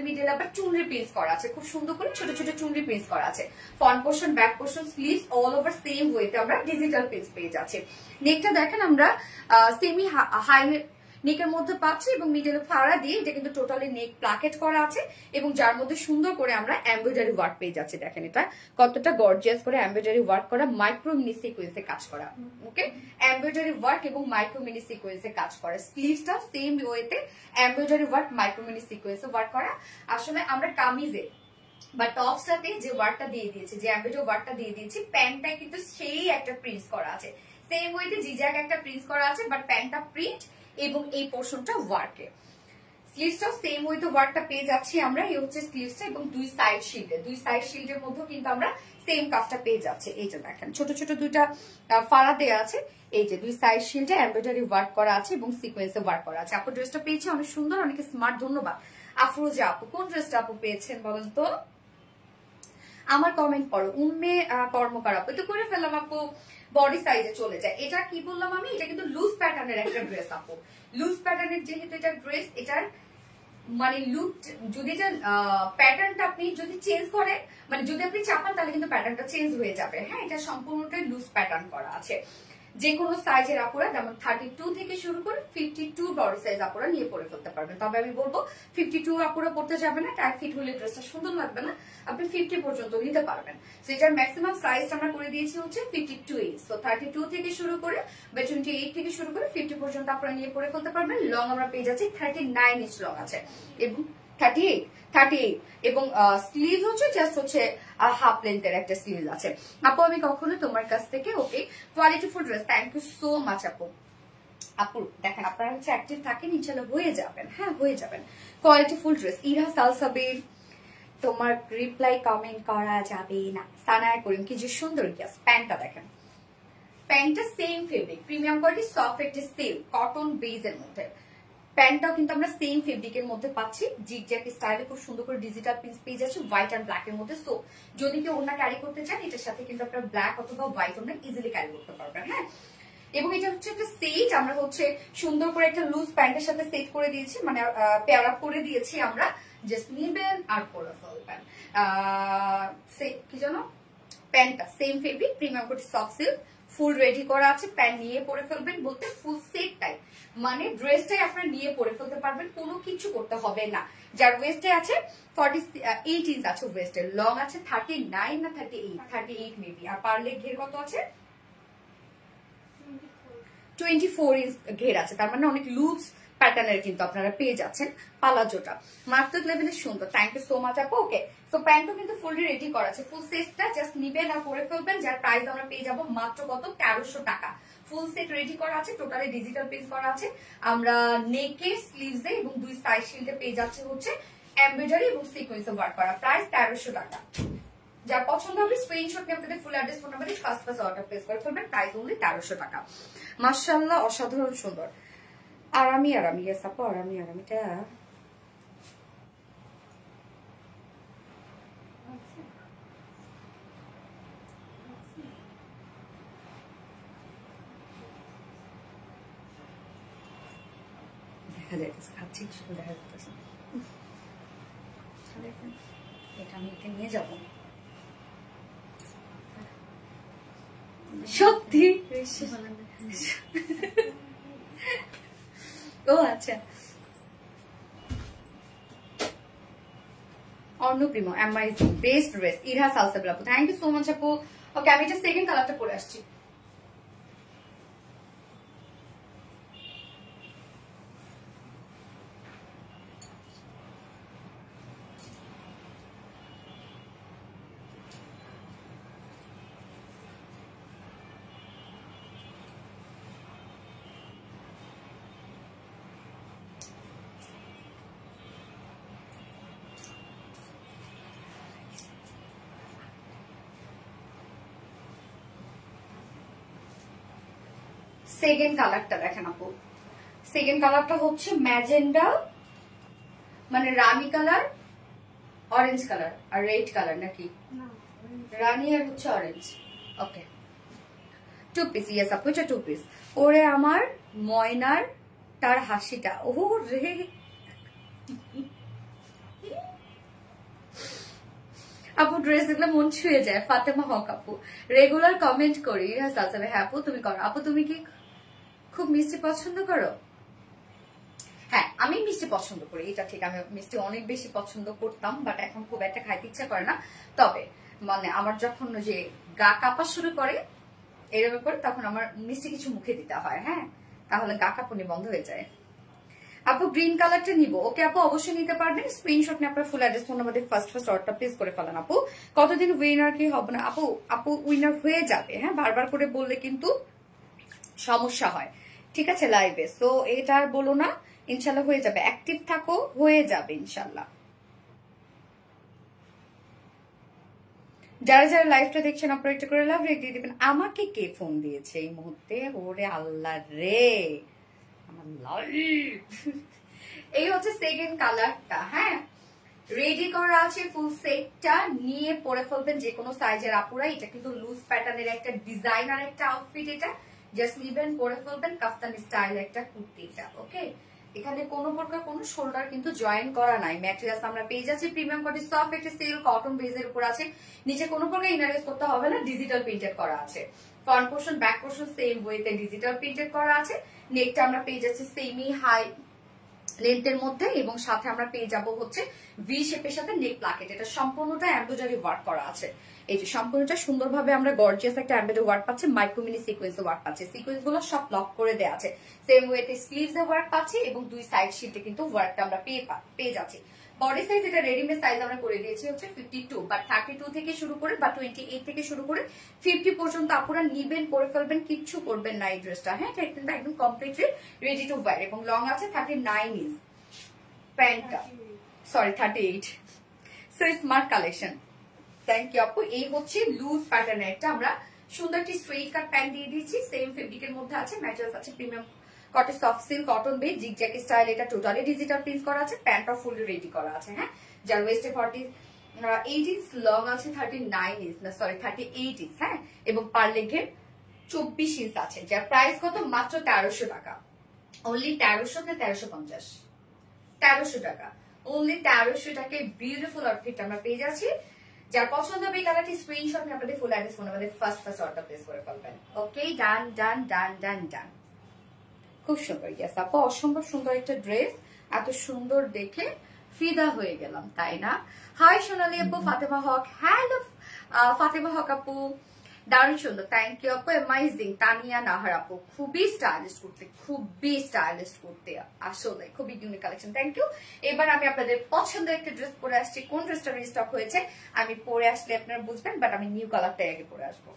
মিডল আবার চুনরি প্রিন্টস করা আছে, খুব সুন্দর করে ছোট ছোট চুনরি প্রিন্টস করা আছে। Front portion, back portion, sleeves all over same ওয়েতে আমরা ডিজিটাল প্রিন্টস পেয়ে যাচ্ছি। নেকটা দেখেন আমরা সেমি হাই নেকের মধ্যে পাচ্ছি, এবং মিডলে ফাড়া দিয়ে এটা কিন্তু টোটালি নেক প্লাকেট করা আছে, এবং যার মধ্যে সুন্দর করে আমরা এমব্রয়ডারি ওয়ার্ক পেয়ে যাচ্ছি। দেখেন এটা কতটা গর্জিয়াস করে এমব্রয়ডারি ওয়ার্ক করা, মাইক্রো মিনি সিকোয়েন্সে কাজ করা। ওকে, এমব্রয়ডারি ওয়ার্ক এবং মাইক্রো মিনি সিকোয়েন্সে কাজ করা। স্লিভসটা সেম ওয়েতে এমব্রয়ডারি ওয়ার্ক, মাইক্রো মিনি সিকোয়েন্সে ওয়ার্ক করা। আসলে আমরা কামিজে বা টপসটাতে যে ওয়ার্কটা দিয়ে দিয়েছি, যে এমব্রয়ডারি ওয়ার্কটা দিয়ে দিয়েছি, প্যান্টটায় কিন্তু সেই একটা প্রিন্টস করা আছে, সেম ওয়েতে জিজাক একটা প্রিন্টস করা আছে, বাট প্যান্টটা প্রিন্ট এবং এই পোর্শনটা ওয়ার্কে। স্লিভসটাও সেম ওয়েতে ওয়ার্কটা পেয়ে যাচ্ছি আমরা। এই হচ্ছে স্লিভসটা, এবং দুই সাইড শিল্ডের মধ্যে কিন্তু আমরা সেম কাজটা পেয়ে যাচ্ছে। এই যে দেখেন ছোট ছোট দুইটা ফাড়া দেওয়া আছে, এই যে দুই সাইড শিল্ডে এমব্রয়ডারি ওয়ার্ক করা আছে এবং সিকোয়েন্সে ওয়ার্ক করা আছে। আপু ড্রেসটা পেয়েছি অনেক সুন্দর, অনেক স্মার্ট। ধন্যবাদ আফরোজা আপু। কোন ড্রেসটা আপু পেয়েছেন বলেন তো? আমার কমেন্ট পড়ো। উম্মে কর্মকার আপু, তো করে ফেললাম আপু, বডি সাইজে চলে যায়। এটা কি বললাম আমি, এটা কিন্তু লুজ প্যাটার্নের একটা ড্রেস আপু। লুজ প্যাটার্নের যেহেতু এটা ড্রেস, এটার মানে লুক, যদি এটা প্যাটার্নটা আপনি যদি চেঞ্জ করেন, মানে যদি আপনি চাপান, তাহলে কিন্তু প্যাটার্নটা চেঞ্জ হয়ে যাবে। হ্যাঁ, এটা সম্পূর্ণটাই লুজ প্যাটার্ন করা আছে। যে কোনো সাইজের আপুরা, যেমন 32 থেকে শুরু করে 52 বডি সাইজ আপুরা নিয়ে পরে ফেলতে পারবেন। তবে আমি বলবো 52 আপুরা পড়তে যাবে না, টাইট ফিট হলে ড্রেসটা সুন্দর লাগবে না, আপনি 50 পর্যন্ত নিতে পারবেন। এটার ম্যাক্সিমাম সাইজ আমরা করে দিয়েছি হচ্ছে 52 ইঞ্চ। তো 32 থেকে শুরু করে বা 28 থেকে শুরু করে 50 পর্যন্ত আপনারা নিয়ে পরে ফেলতে পারবেন। লং আমরা পেয়ে যাচ্ছি 39 ইঞ্চ লং আছে, এবং 38 এবং স্লিভ হচ্ছে জাস্ট হচ্ছে হাফ লেন্থের একটা স্লিভ আছে। আপু আমি কখনো তোমার কাছ থেকে okay quality full dress, thank you so much আপু। আপু দেখেন আপনারা হচ্ছে অ্যাক্টিভ থাকেন, ইনশাআল্লাহ হয়ে যাবেন। হ্যাঁ, হয়ে যাবেন। কোয়ালিটি ফুল ড্রেস, ইরা সালসাবির, তোমার রিপ্লাই কমেন্ট করা যাবে না। সানায়া করিম, কি যে সুন্দর গিয়াস। প্যান্টটা দেখেন, প্যান্টটা same fabric, premium quality soft একটা সিল্ক কটন বেজের মধ্যে। প্যান্টটাও কিন্তু আমরা সেম ফেব্রিকের মধ্যে পাচ্ছি, জিগজ্যাগ স্টাইলে খুব সুন্দর করে ডিজিটাল প্রিন্টস পেয়ে যাচ্ছে, হোয়াইট অ্যান্ড ব্ল্যাক এর মধ্যে। সো যদি কেউ ওড়না ক্যারি করতে চান, এটার সাথে কিন্তু আপনার ব্ল্যাক অথবা হোয়াইট ওড়না ইজিলি ক্যারি করতে পারবেন। হ্যাঁ, এবং এটা হচ্ছে একটা সেট, আমরা হচ্ছে সুন্দর করে একটা লুজ প্যান্টের সাথে সেট করে দিয়েছি, মানে পেয়ার আপ করে দিয়েছি আমরা। জাস্ট নিবেন আর পরে ফেলবেন। কি জানো, প্যান্টটা same fabric, premium quality soft silk, ফুল রেডি করা আছে। প্যান্ট নিয়ে পরে ফেলবেন বলতে ফুল সেট টাইপ, মানে ড্রেসটাই আপনারা নিয়ে পরে ফেলতে পারবেন, কোনো কিছু করতে হবে না। যার ওয়েস্টে আছে 48 ইঞ্চ আছে, ওয়েস্টের লং আছে 39 না 38 মেবি, আর পার লেগ ঘের কত আছে 24 ইঞ্চ ঘের আছে, তার মানে অনেক লুজ প্যাটার্নের কিন্তু আপনারা পেয়ে যাচ্ছেন পালাজোটা। মারাত্মক লেভেলের সুন্দর, থ্যাংক ইউ সো মাচ আপু। ওকে, তো প্যান্টও কিন্তু ফুললি রেডি করা আছে, ফুল সেটটা জাস্ট নিবেন আর পরে ফেলবেন, যার প্রাইস আমরা পেয়ে যাবো মাত্র কত 1300 টাকা। ফুল সেট রেডি করা আছে, টোটালি ডিজিটাল প্রিন্ট করা আছে। আমরা নেকে, স্লিভসে এবং দুই সাইড শিল্ডে পেয়ে যাচ্ছে হচ্ছে এমব্রয়ডারি এবং সিকোয়েন্সে ওয়ার্ক করা, প্রাইস 1300 টাকা। যার পছন্দ হবে স্ক্রিনশট নিয়ে আপনাদের ফুল অ্যাড্রেস ফোন নাম্বার দিয়ে ফার্স্ট অর্ডার প্লেস করে ফেলবেন, প্রাইস অনলি 1300 টাকা। মাশাআল্লাহ, অসাধারণ সুন্দর। আরামি ইয়েস আপু, আরামিটা দেখা যাইতেছে, খাচ্ছি শুধু দেখা যাইতেছে। এটা আমি একে নিয়ে যাব সত্যি। ও আচ্ছা, অন্নপ্রিমা amazing best dress, Irha Salsabil আপু, থ্যাংক ইউ সো মাচ আপু। ওকে, আমি এটা সেকেন্ড কালারটা পরে আসছি। সেকেন্ড কালারটা দেখেন আপু, সেকেন্ড কালারটা হচ্ছে ম্যাজেন্ডা, মানে রানী কালার, অরেঞ্জ কালার আর রেড কালার, নাকি রানী আর হচ্ছে অরেঞ্জ। ওকে, 2 পিস। ইয়েস আপু, এটা 2 পিস। ওরে আমার ময়নার তার হাসিটা, ও রে, আপু ড্রেস দেখলে মন ছুঁয়ে যায়। ফাতেমা হক আপু, রেগুলার কমেন্ট করি। হ্যাঁ আপু তুমি করো। আপু তুমি কি খুব মিষ্টি পছন্দ করো? হ্যাঁ, আমি মিষ্টি পছন্দ করি, এটা ঠিক। আমি মিষ্টি অনেক বেশি পছন্দ করতাম, বাট এখন খুব একটা খাইতে ইচ্ছা করে না। তবে মানে আমার যখন যে গা কাঁপা শুরু করে এরকম করে, তখন আমার মিষ্টি কিছু মুখে দিতে হয়, হ্যাঁ, তাহলে গা কাঁপুনি বন্ধ হয়ে যায়। আপু গ্রিন কালারটা নিব। ওকে আপু, অবশ্যই নিতে পারবেন। স্ক্রিনশট নিয়ে আপনার ফুল অ্যাড্রেস ফোন নাম্বার দিয়ে ফার্স্ট অর্ডারটা প্লেস করে ফেলেন আপু। কতদিন উইনার কি হবে না আপু? আপু উইনার হয়ে যাবে, হ্যাঁ, বারবার করে বললে কিন্তু সমস্যা হয়, ঠিক আছে লাইভে। সো এটা আর বলো না, ইনশাল্লাহ হয়ে যাবে। অ্যাক্টিভ থাকো, হয়ে যাবে ইনশাল্লাহ। যারা যারা লাইভটা দেখছেন আপনারা একটা করে লাভ রেখ দিয়ে দিবেন। আমাকে কে ফোন দিয়েছে এই মুহূর্তে? ওরে আল্লাহ রে, আমার লাইভ। এই হচ্ছে সেকেন্ড কালারটা, হ্যাঁ, রেডি করা আছে ফুল সেটটা, নিয়ে পরে ফেলবেন যে কোনো সাইজের আপুরা। এটা কিন্তু লুজ প্যাটার্নের একটা ডিজাইনার একটা আউটফিট, এটা জাস্ট নিবেন, পরে ফেলবেন, কাফতানি স্টাইল একটা কুর্তিটা। ওকে, এখানে কোনো প্রকার কোনো শোল্ডার কিন্তু জয়েন করা নাই। ম্যাটেরিয়ালস আমরা পেয়ে যাচ্ছি প্রিমিয়াম কোয়ালিটি, সফট একটা সিল্ক কটন বেজের উপর আছে। নিচে কোনো প্রকার ইনার ইউজ করতে হবে না, ডিজিটাল প্রিন্টেড করা আছে। Front portion back portion same ওয়েতে ডিজিটাল প্রিন্টেড করা আছে। নেকটা আমরা পেয়ে যাচ্ছি সেমি হাই লেন্থের মধ্যে, এবং সাথে আমরা পেয়ে যাব হচ্ছে ভি শেপের সাথে নেক প্লাকেট। এটা সম্পূর্ণটা এমব্রয়ডারি ওয়ার্ক করা আছে। এই যে সম্পূর্ণটা সুন্দরভাবে আমরা গর্জিয়াস একটা এমব্রয়ডারি ওয়ার্ক পাচ্ছি, মাইক্রো মিনি সিকোয়েন্স ওয়ার্ক পাচ্ছি। সিকোয়েন্স গুলো সব লক করে দেওয়া আছে। সেম ওয়েতে স্লিভস এ ওয়ার্ক পাচ্ছি, এবং দুই সাইড শিটে কিন্তু ওয়ার্কটা আমরা পেয়ে যাচ্ছি। বডি সাইজ, এটা রেডিমেড সাইজ আমরা করে দিয়েছি হচ্ছে 52, বাট 32 থেকে শুরু করে বা 28 থেকে শুরু করে 50 পর্যন্ত আপনারা নিবেন, পরে ফেলবেন, কিচ্ছু করবেন না এই ড্রেসটা, হ্যাঁ, এটা কিন্তু একদম কমপ্লিটলি রেডি টু ওয়্যার। এবং লং আছে 39 ইঞ্চ প্যান্টটা, sorry 38। So smart collection, thank you আপু। এই হচ্ছে লুজ প্যাটার্নের একটা আমরা সুন্দর একটি স্ট্রেইট কাট প্যান্ট দিয়ে দিচ্ছি, সেম ফেব্রিকের মধ্যে আছে। ম্যাটেরিয়ালস আছে premium cotton soft silk cotton base, zigzag style, এটা টোটালি ডিজিটাল প্রিন্ট করা আছে। প্যান্টটা ফুলি রেডি করা আছে, হ্যাঁ, যার ওয়েস্টে 48 ইঞ্চ, লং আছে 39 ইঞ্চ, না সরি 38 ইঞ্চ, হ্যাঁ, এবং পার লেগের 24 ইঞ্চ আছে। যার প্রাইস কত? মাত্র 1300 টাকা। অনলি 1300 না 1350, 1300 টাকা, অনলি 1300 টাকায় বিউটিফুল আউটফিট আমরা পেয়ে যাচ্ছি। যার পছন্দ হবে এই কালারটি স্ক্রিনশট নিয়ে আপনাদের ফুল অ্যাড্রেস ফোন আমাদের ফার্স্ট অর্ডার প্লেস করে ফেলবেন। ওকে, ডান ডান ডান ডান ডান। খুব সুন্দর, ইয়েস আপু, অসম্ভব সুন্দর একটা ড্রেস, এত সুন্দর দেখে ফিদা হয়ে গেলাম, তাই না? হাই সোনালি আপু, ফাতেমা হক, হ্যালো ফাতেমা হক আপু, দারুণ সুন্দর, থ্যাংক ইউ আপু। অ্যামাইজিং তানিয়া নাহার আপু, খুবই স্টাইলিশ করতে, খুবই স্টাইলিশ করতে, আসলে খুবই ইউনিক কালেকশন, থ্যাংক ইউ। এবার আমি আপনাদের পছন্দের একটা ড্রেস পরে আসছি। কোন ড্রেসটা রিস্টক হয়েছে আমি পরে আসলে আপনারা বুঝবেন, বাট আমি নিউ কালারটাই আগে পরে আসবো।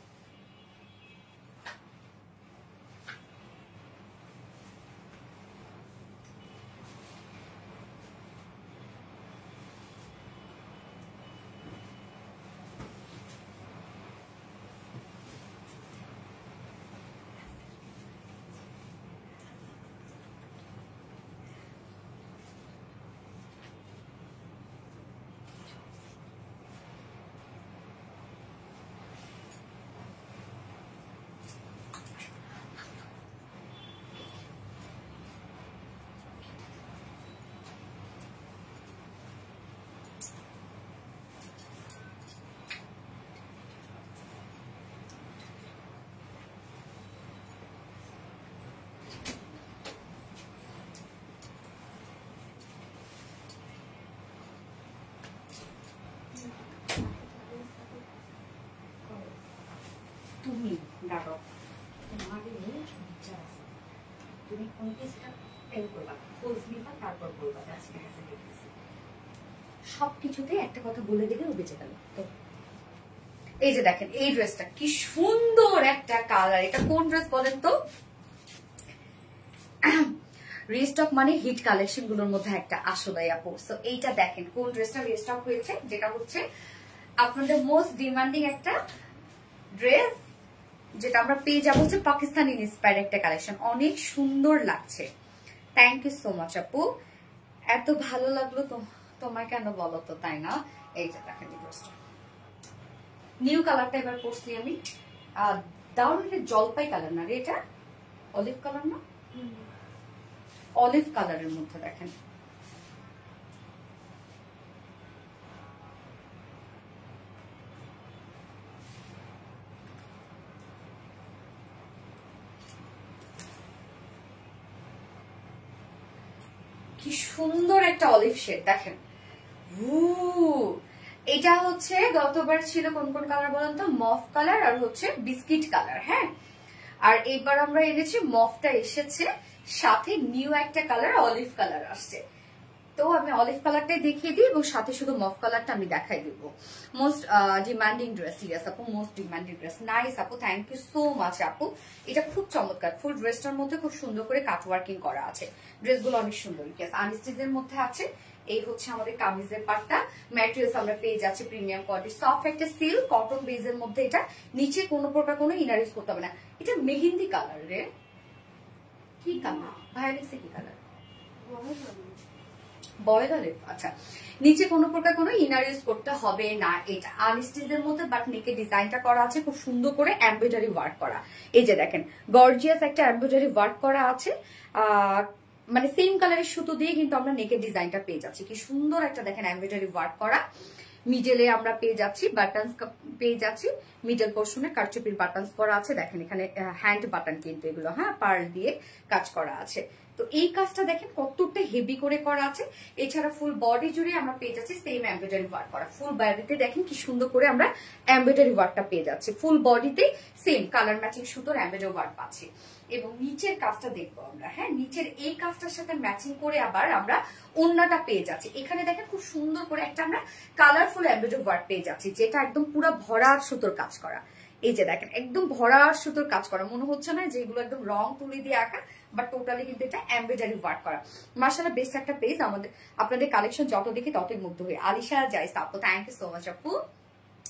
তুমি দাঁড়াও, তোমাকে নিয়ে সমস্যা আছে, তুমি কোন কিছুটা ফেল করবা, খোঁজ নিবা, তারপর বলবা আজকে সবকিছুতে একটা কথা বলে দিলে ও বেঁচে গেল। তো এই যে দেখেন এই ড্রেসটা কি সুন্দর একটা কালার, এটা কোন ড্রেস বলেন তো? রিস্টক মানে হিট কালেকশন গুলোর মধ্যে একটা আসলে আপু। সো এইটা দেখেন কোন ড্রেসটা রিস্টক হয়েছে, যেটা হচ্ছে আপনাদের মোস্ট ডিমান্ডিং একটা ড্রেস, যেটা আমরা পেয়ে যাবো হচ্ছে পাকিস্তানি ইন্সপায়ার্ড একটা কালেকশন, অনেক সুন্দর লাগছে। থ্যাংক ইউ সো মাচ আপু, এত ভালো লাগলো তোমার কেন বলো তো, তাই না? এই যে দেখেন নিউ কালারটা এবার পরছি আমি, দারুণ একটা জলপাই কালার না রে, এটা অলিভ কালার না, অলিভ কালারের মধ্যে দেখেন কি সুন্দর একটা অলিভ শেড দেখেন। এটা হচ্ছে গতবার ছিল কোন কোন কালার বলেন তো, মফ কালার আর হচ্ছে বিস্কিট কালার। হ্যাঁ, আর এইবার আমরা এনেছি মফটা এসেছে, সাথে নিউ একটা কালার অলিভ কালার আসছে। তো আমি অলিভ কালারটাই দেখিয়ে দিই এবং সাথে শুধু মফ কালারটা আমি দেখাই দিব। মোস্ট ডিমান্ডিং ড্রেস, ইয়েস আপু, মোস্ট ডিমান্ডিং ড্রেস। নাইস আপু, থ্যাংক ইউ সো মাচ আপু। এটা খুব চমৎকার, ফুল ড্রেসটার মধ্যে খুব সুন্দর করে কাট ওয়ার্কিং করা আছে, ড্রেসগুলো অনেক সুন্দর। ইয়েস, আনস্টিচের মধ্যে আছে। এই হচ্ছে আমাদের কামিজের পাটটা, ম্যাটেরিয়ালস আমরা পেয়ে যাচ্ছি প্রিমিয়াম কোয়ালিটি, সফট একটা সিল্ক কটন বেজের মধ্যে। এটা নিচে কোনো প্রকার কোনো ইনার ইউজ করতে হবে না। এটা মেহেন্দি কালার রে, কি কালার ভাইলেক্সে, কি কালার বয়দারে। আচ্ছা, নিচে কোনো প্রকার কোনো ইনার ইউজ করতে হবে না। এটা আনস্টিচের মধ্যে, বাট নেকে ডিজাইনটা করা আছে খুব সুন্দর করে এমব্রয়ডারি ওয়ার্ক করা। এই যে দেখেন গর্জিয়াস একটা এমব্রয়ডারি ওয়ার্ক করা আছে, মানে সেম কালারের সুতো দিয়ে কিন্তু আমরা নেকের ডিজাইনটা পেয়ে যাচ্ছি। কি সুন্দর একটা দেখেন এমব্রয়ডারি ওয়ার্ক করা। মিডলে আমরা পেয়ে যাচ্ছি বাটনস, পেয়ে যাচ্ছি মিডল পোর্শনে কারচুপির বাটনস করা আছে। দেখেন এখানে হ্যান্ড বাটন কিন্তু এগুলো, হ্যাঁ, পার্ল দিয়ে কাজ করা আছে। তো এই কাজটা দেখেন কতটা হেভি করে করা আছে। এছাড়া ফুল বডি জুড়ে আমরা পেয়ে যাচ্ছি সেম এমব্রয়ডারি ওয়ার্ক করা। ফুল বডিতে দেখেন কি সুন্দর করে আমরা এমব্রয়ডারি ওয়ার্কটা পেয়ে যাচ্ছি, ফুল বডিতে সেম কালার ম্যাচিং সুতোর এমব্রয়ডারি ওয়ার্ক পাচ্ছি। এবং নিচের কাজটা দেখবো আমরা, হ্যাঁ, নিচের এই কাজটার সাথে ম্যাচিং করে আবার আমরা ওড়নাটা পেয়ে যাচ্ছি। এখানে দেখেন খুব সুন্দর করে একটা আমরা কালারফুল এমব্রয়ডারি ওয়ার্ক পেয়ে যাচ্ছি, যেটা একদম পুরো ভরার সুতোর কাজ করা। এই যে দেখেন একদম ভরার সুতোর কাজ করা, মনে হচ্ছে না যে এগুলো একদম রং তুলি দিয়ে আঁকা, বাট টোটালি কিন্তু এটা এমব্রয়ডারি ওয়ার্ক করা। মাশাআল্লাহ, বেস্ট একটা পেজ। আমাদের আপনাদের কালেকশন যত দেখি ততই মুগ্ধ হই। আলিশা জাইস আপু, থ্যাংক ইউ সো মাচ আপু।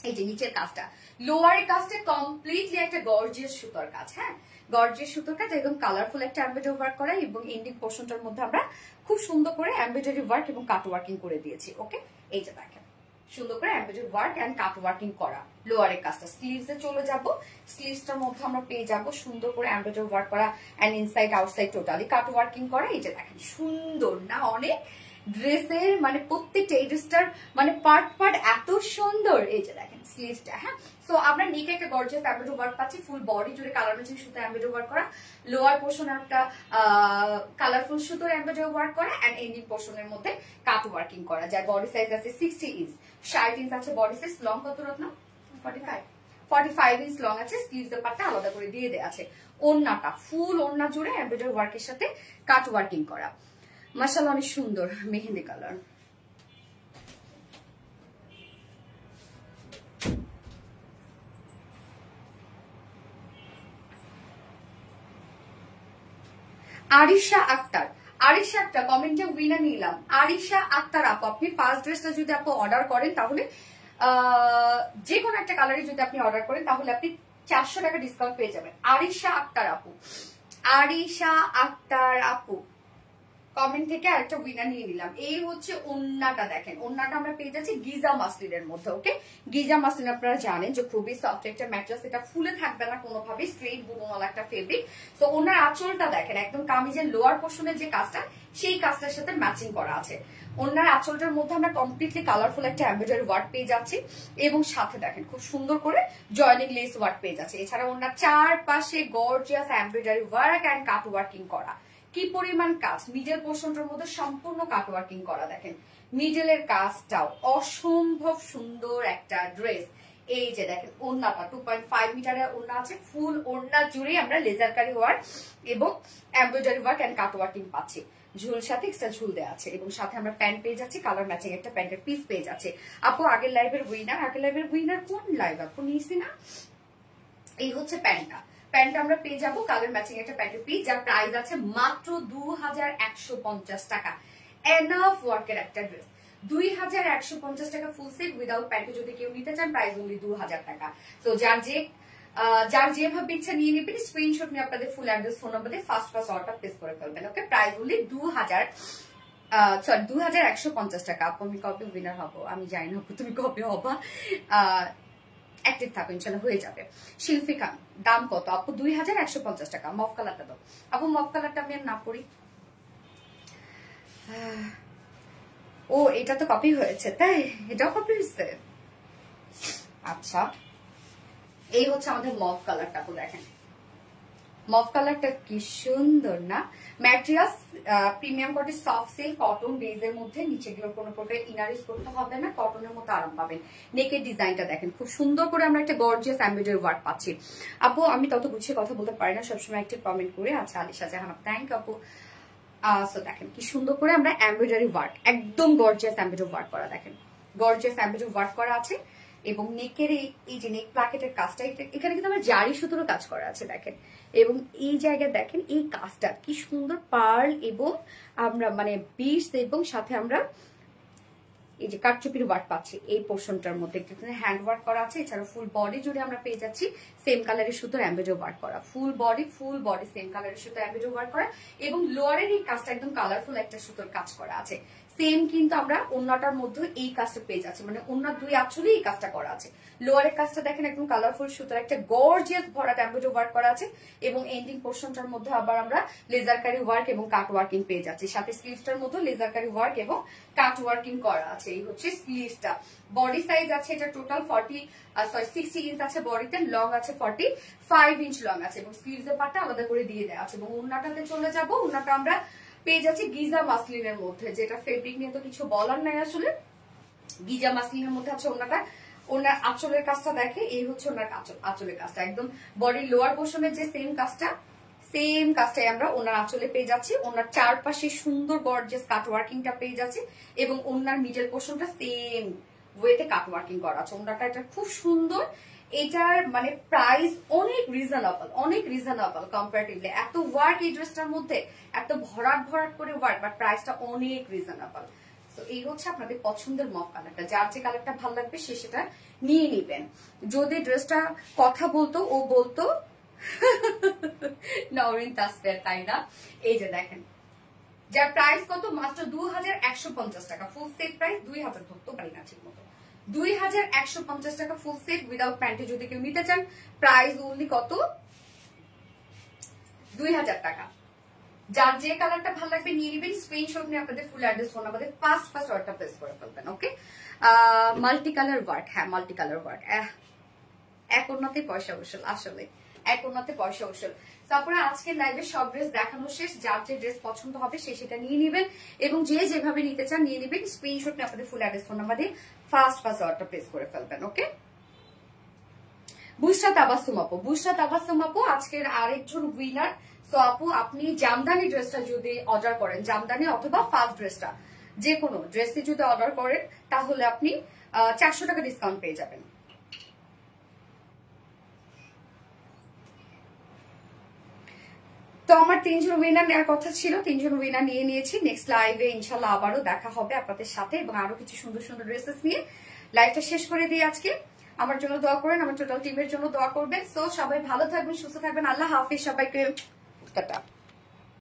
এই যে নিচের কাজটা, লোয়ারের কাজটা কমপ্লিটলি একটা গর্জিয়াস সুতোর কাজ, হ্যাঁ, গর্জিয়াস সুতোর কাজ, একদম কালারফুল একটা এমব্রয়ডারি ওয়ার্ক করা। এবং এন্ডিং পোর্শনটার মধ্যে আমরা খুব সুন্দর করে এমব্রয়ডারি ওয়ার্ক এবং কাট ওয়ার্কিং করে দিয়েছি। ওকে, এই যে দেখেন সুন্দর করে embroidery work and cut working করা। লোয়ারের কাজটা স্লিভসে চলে যাব, স্লিভসটার মধ্যে আমরা পেয়ে যাব সুন্দর করে এমব্রয়ডারি ওয়ার্ক করা and inside outside totally cut working করা। এই যে দেখেন সুন্দর না অনেক, ড্রেসের মানে প্রত্যেকটা এই ড্রেসটার মানে পার্ট পার্ট এত সুন্দর। এই যে দেখেন স্লিভসটা, হ্যাঁ। সো আমরা নেকে একটা গর্জিয়াস এমব্রয়ডারি ওয়ার্ক পাচ্ছি, ফুল বডি জুড়ে কালার ম্যাচিং সুতো এমব্রয়ডারি ওয়ার্ক করা, লোয়ার পোর্শনে একটা কালারফুল সুতোর এমব্রয়ডারি ওয়ার্ক করা এন্ড এন্ডিং পোর্শনের মধ্যে কাট ওয়ার্কিং করা। যার বডি সাইজ আছে 60 ইঞ্চ, 60 ইঞ্চ আছে বডি সাইজ। লং কত রত্ন? 45 ইঞ্চ লং আছে। স্লিভসের পার্টটা আলাদা করে দিয়ে দেয়া আছে। ওড়নাটা ফুল ওড়না জুড়ে এমব্রয়ডারি ওয়ার্কের সাথে কাট ওয়ার্কিং করা। মাশাআল্লাহ, অনেক সুন্দর মেহেন্দি কালার। আরিশা আক্তার, আরিশা আক্তার কমেন্টে উইনার নিলাম। আরিশা আক্তার আপু, আপনি ফার্স্ট ড্রেসটা যদি আপু অর্ডার করেন তাহলে যে কোনো একটা কালারে যদি আপনি অর্ডার করেন তাহলে আপনি 400 টাকা ডিসকাউন্ট পেয়ে যাবেন। আরিশা আক্তার আপু, আরিশা আক্তার আপু কমেন্ট থেকে আরেকটা উইনার নিয়ে নিলাম। এই হচ্ছে ওন্নাটা, দেখেন ওন্নাটা আমরা পেয়ে যাচ্ছি গিজা মাসলিনের মধ্যে। ওকে, গিজা মাসলিন আপনারা জানেন যে খুবই সফট একটা ম্যাটেরিয়াল, এটা ফুলে থাকবে না কোনোভাবে, স্ট্রেট বুনওয়ালা একটা ফেব্রিক। তো ওনার আঁচলটা দেখেন একদম কামিজের লোয়ার পোর্শনের যে কাজটা সেই কাজটার সাথে ম্যাচিং করা আছে। ওনার আঁচলটার মধ্যে আমরা কমপ্লিটলি কালারফুল একটা এমব্রয়ডারি ওয়ার্ক পেয়ে যাচ্ছি এবং সাথে দেখেন খুব সুন্দর করে জয়েনিং লেস ওয়ার্ক পেয়ে যাচ্ছে। এছাড়া ওনার চারপাশে gorgeous embroidery work and cut working করা। কি পরিমাণ কাজ, মিডল পোর্শনটার মধ্যে সম্পূর্ণ কাট ওয়ার্কিং করা। দেখেন মিডলের কাজটাও অসম্ভব সুন্দর একটা ড্রেস। এই যে দেখেন ওড়নাটা 2.5 মিটারের ওড়না আছে, ফুল ওড়না জুড়ে আমরা লেজার কারি ওয়ার্ক এবং embroidery work and cut working পাচ্ছি। ঝুল সাথে এক্সট্রা ঝুল দেওয়া আছে এবং সাথে আমরা প্যান্ট পেয়ে যাচ্ছি, কালার ম্যাচিং একটা প্যান্টের পিস পেয়ে যাচ্ছে। আপু আগের লাইভের উইনার কোন লাইভ আপু নিয়েছি না? এই হচ্ছে প্যান্টটা, প্যান্টটা আমরা পেয়ে যাবো কালার ম্যাচিং একটা প্যান্টের পিস, যার প্রাইস আছে মাত্র 2150 টাকা। এনাফ ওয়ার্কের একটা ড্রেস, 2150 টাকা ফুল সেট উইদাউট প্যান্টে যদি কেউ নিতে চান প্রাইস অনলি 2000 টাকা। তো যার যে যার যেভাবে ইচ্ছা নিয়ে নেবেন, স্ক্রিনশট নিয়ে আপনাদের ফুল অ্যাড্রেস ফোন নাম্বার দিয়ে ফার্স্ট অর্ডার প্লেস করে ফেলবেন। ওকে, প্রাইস হলে 2150 টাকা। আপু আমি কবে উইনার হবো আমি জানি না, তুমি কবে হবা, অ্যাক্টিভ থাকো ইনশাল্লাহ হয়ে যাবে। শিল্পী খান, দাম কত আপু? 2150 টাকা। মফ কালারটা দাও আপু, মফ কালারটা আমি আর না পড়ি। ও এটা তো কপি হয়েছে, তাই এটাও কপি হয়েছে। আচ্ছা, এই হচ্ছে আমাদের মফ কালারটা। আপু দেখেন মফ কালারটা কি সুন্দর না? Materials premium quality soft silk cotton বেজের মধ্যে, নিচে গুলো কোনো প্রকার ইনার ইউজ করতে হবে না, কটনের মতো আরাম পাবেন। নেকের ডিজাইনটা দেখেন খুব সুন্দর করে আমরা একটা গর্জিয়াস এমব্রয়ডারি ওয়ার্ক পাচ্ছি। আপু আমি তত গুছিয়ে কথা বলতে পারি না, সবসময় একটা কমেন্ট করে। আচ্ছা আলিশা জাহান, থ্যাংক ইউ আপু। সো দেখেন কি সুন্দর করে আমরা এমব্রয়ডারি ওয়ার্ক, একদম গর্জিয়াস এমব্রয়ডারি ওয়ার্ক করা, দেখেন গর্জিয়াস এমব্রয়ডারি ওয়ার্ক করা আছে। এবং নেকের এই যে নেক প্লাকেটের কাজটা, এখানে কিন্তু আমরা জারি সুতোর কাজ করা আছে দেখেন। এবং এই জায়গায় দেখেন এই কাজটা কি সুন্দর, পার্ল এবং আমরা মানে বিটস এবং সাথে আমরা এই যে কাটচুপির ওয়ার্ক পাচ্ছি এই পোর্শনটার মধ্যে, হ্যান্ড ওয়ার্ক করা আছে। এছাড়া ফুল বডি জুড়ে আমরা পেয়ে যাচ্ছি সেম কালারের সুতোর এমব্রয়ডারি ওয়ার্ক করা, ফুল বডি সেম কালারের সুতোর এমব্রয়ডারি ওয়ার্ক করা। এবং লোয়ারের এই কাজটা একদম কালারফুল একটা সুতোর কাজ করা আছে। সেম কিন্তু আমরা ওন্নাটার মধ্যে এই কাজটা পেয়ে যাচ্ছি, মানে ওন্নার দুই আঁচলে এই কাজটা করা আছে। লোয়ারের কাজটা দেখেন একদম কালারফুল সুতোর একটা গর্জিয়াস ভরাট এমব্রয়ডারি ওয়ার্ক করা আছে। এবং এন্ডিং পোর্শনটার মধ্যে আবার আমরা লেজারকারি ওয়ার্ক এবং কাট ওয়ার্কিং পেয়ে যাচ্ছি। সাথে স্লিভসটার মধ্যে লেজারকারি ওয়ার্ক এবং কাট ওয়ার্কিং করা আছে। এই হচ্ছে স্লিভসটা। বডি সাইজ আছে এটা টোটাল 60 ইঞ্চ আছে বডিতে, লং আছে 45 ইঞ্চ লং আছে। এবং স্লিভসের পার্টটা আলাদা করে দিয়ে দেওয়া আছে। এবং ওন্নাটাতে চলে যাব, ওন্নাটা আমরা পেয়ে যাচ্ছি গিজা মাসলিনের মধ্যে, যেটা ফেব্রিক নিয়ে তো কিছু বলার নাই আসলে। গিজা মাসলিনের মধ্যে আছে ওন্নাটা। ওনার আঁচলের কাজটা দেখে, এই হচ্ছে ওনার আঁচলের কাজটা, একদম বডির লোয়ার পোর্শনের যে সেম কাজটাই আমরা ওনার আঁচলে পেয়ে যাচ্ছি। ওনার চারপাশে সুন্দর গর্জিয়াস কাট ওয়ার্কিংটা পেয়ে যাচ্ছি। এবং ওনার মিডল পোর্শনটা সেম ওয়েতে কাট ওয়ার্কিং করা আছে। ওনাটা এটা খুব সুন্দর। এটার মানে প্রাইস অনেক রিজনেবল কম্পারেটিভলি। এত ওয়ার্ক এই ড্রেসটার মধ্যে, এত ভরাট করে ওয়ার্ক, বাট প্রাইসটা অনেক রিজনেবল। তো এই হচ্ছে আপনাদের পছন্দের মফ কালারটা, যার যে কালারটা ভালো লাগবে সে সেটা নিয়ে নিবেন। যদি ড্রেসটা কথা বলতো, ও বলতো নওরিন তাসফিয়া, তাই না? এই যে দেখেন যার প্রাইস কত, মাত্র 2150 টাকা। ফুল সেট প্রাইস 2000 ধরতে পারি না ঠিক মতো, 2150 টাকা ফুল সেট উইদাউট প্যান্টে যদি কেউ নিতে চান, প্রাইস অনলি কত, 2000 টাকা। যার যে কালারটা ভালো লাগবে নিয়ে নিবেন, স্ক্রিনশট নিয়ে আপনাদের full address phone number first order place করে ফেলবেন। ওকে, মাল্টি কালার ওয়ার্ক, হ্যাঁ মাল্টি কালার ওয়ার্ক, এক ওন্নাতে পয়সা বসল, আসলে এক ওন্নাতে পয়সা বসল। তারপরে আজকে লাইভে সব ড্রেস দেখানো শেষ, যার যে ড্রেস পছন্দ হবে সে সেটা নিয়ে নিবেন। এবং যে যেভাবে নিতে চান নিয়ে নিবেন, স্ক্রিনশট নিয়ে আপনাদের ফুল অ্যাড্রেস ফোন নাম্বার দিয়ে ফার্স্ট অর্ডার প্লেস করে ফেলবেন। ওকে, বুশরা তাবাসসুম আপু আজকের আরেকজন উইনার। সো আপু আপনি জামদানি ড্রেসটা যদি অর্ডার করেন, জামদানি অথবা ফার্স্ট ড্রেসটা, যে কোনো ড্রেসটি যদি অর্ডার করেন তাহলে আপনি 400 টাকা ডিসকাউন্ট পেয়ে যাবেন। তো আমার 3 জন উইনার নেওয়ার কথা ছিল, 3 জন উইনার নিয়ে নিয়েছি। নেক্সট লাইভে ইনশাল্লাহ আবারও দেখা হবে আপনাদের সাথে এবং আরো কিছু সুন্দর সুন্দর ড্রেসেস নিয়ে। লাইভটা শেষ করে দিই আজকে। আমার জন্য দোয়া করেন, আমার টোটাল টিমের জন্য দোয়া করবেন। সো সবাই ভালো থাকবেন, সুস্থ থাকবেন। আল্লাহ হাফিজ সবাইকে, টাটা।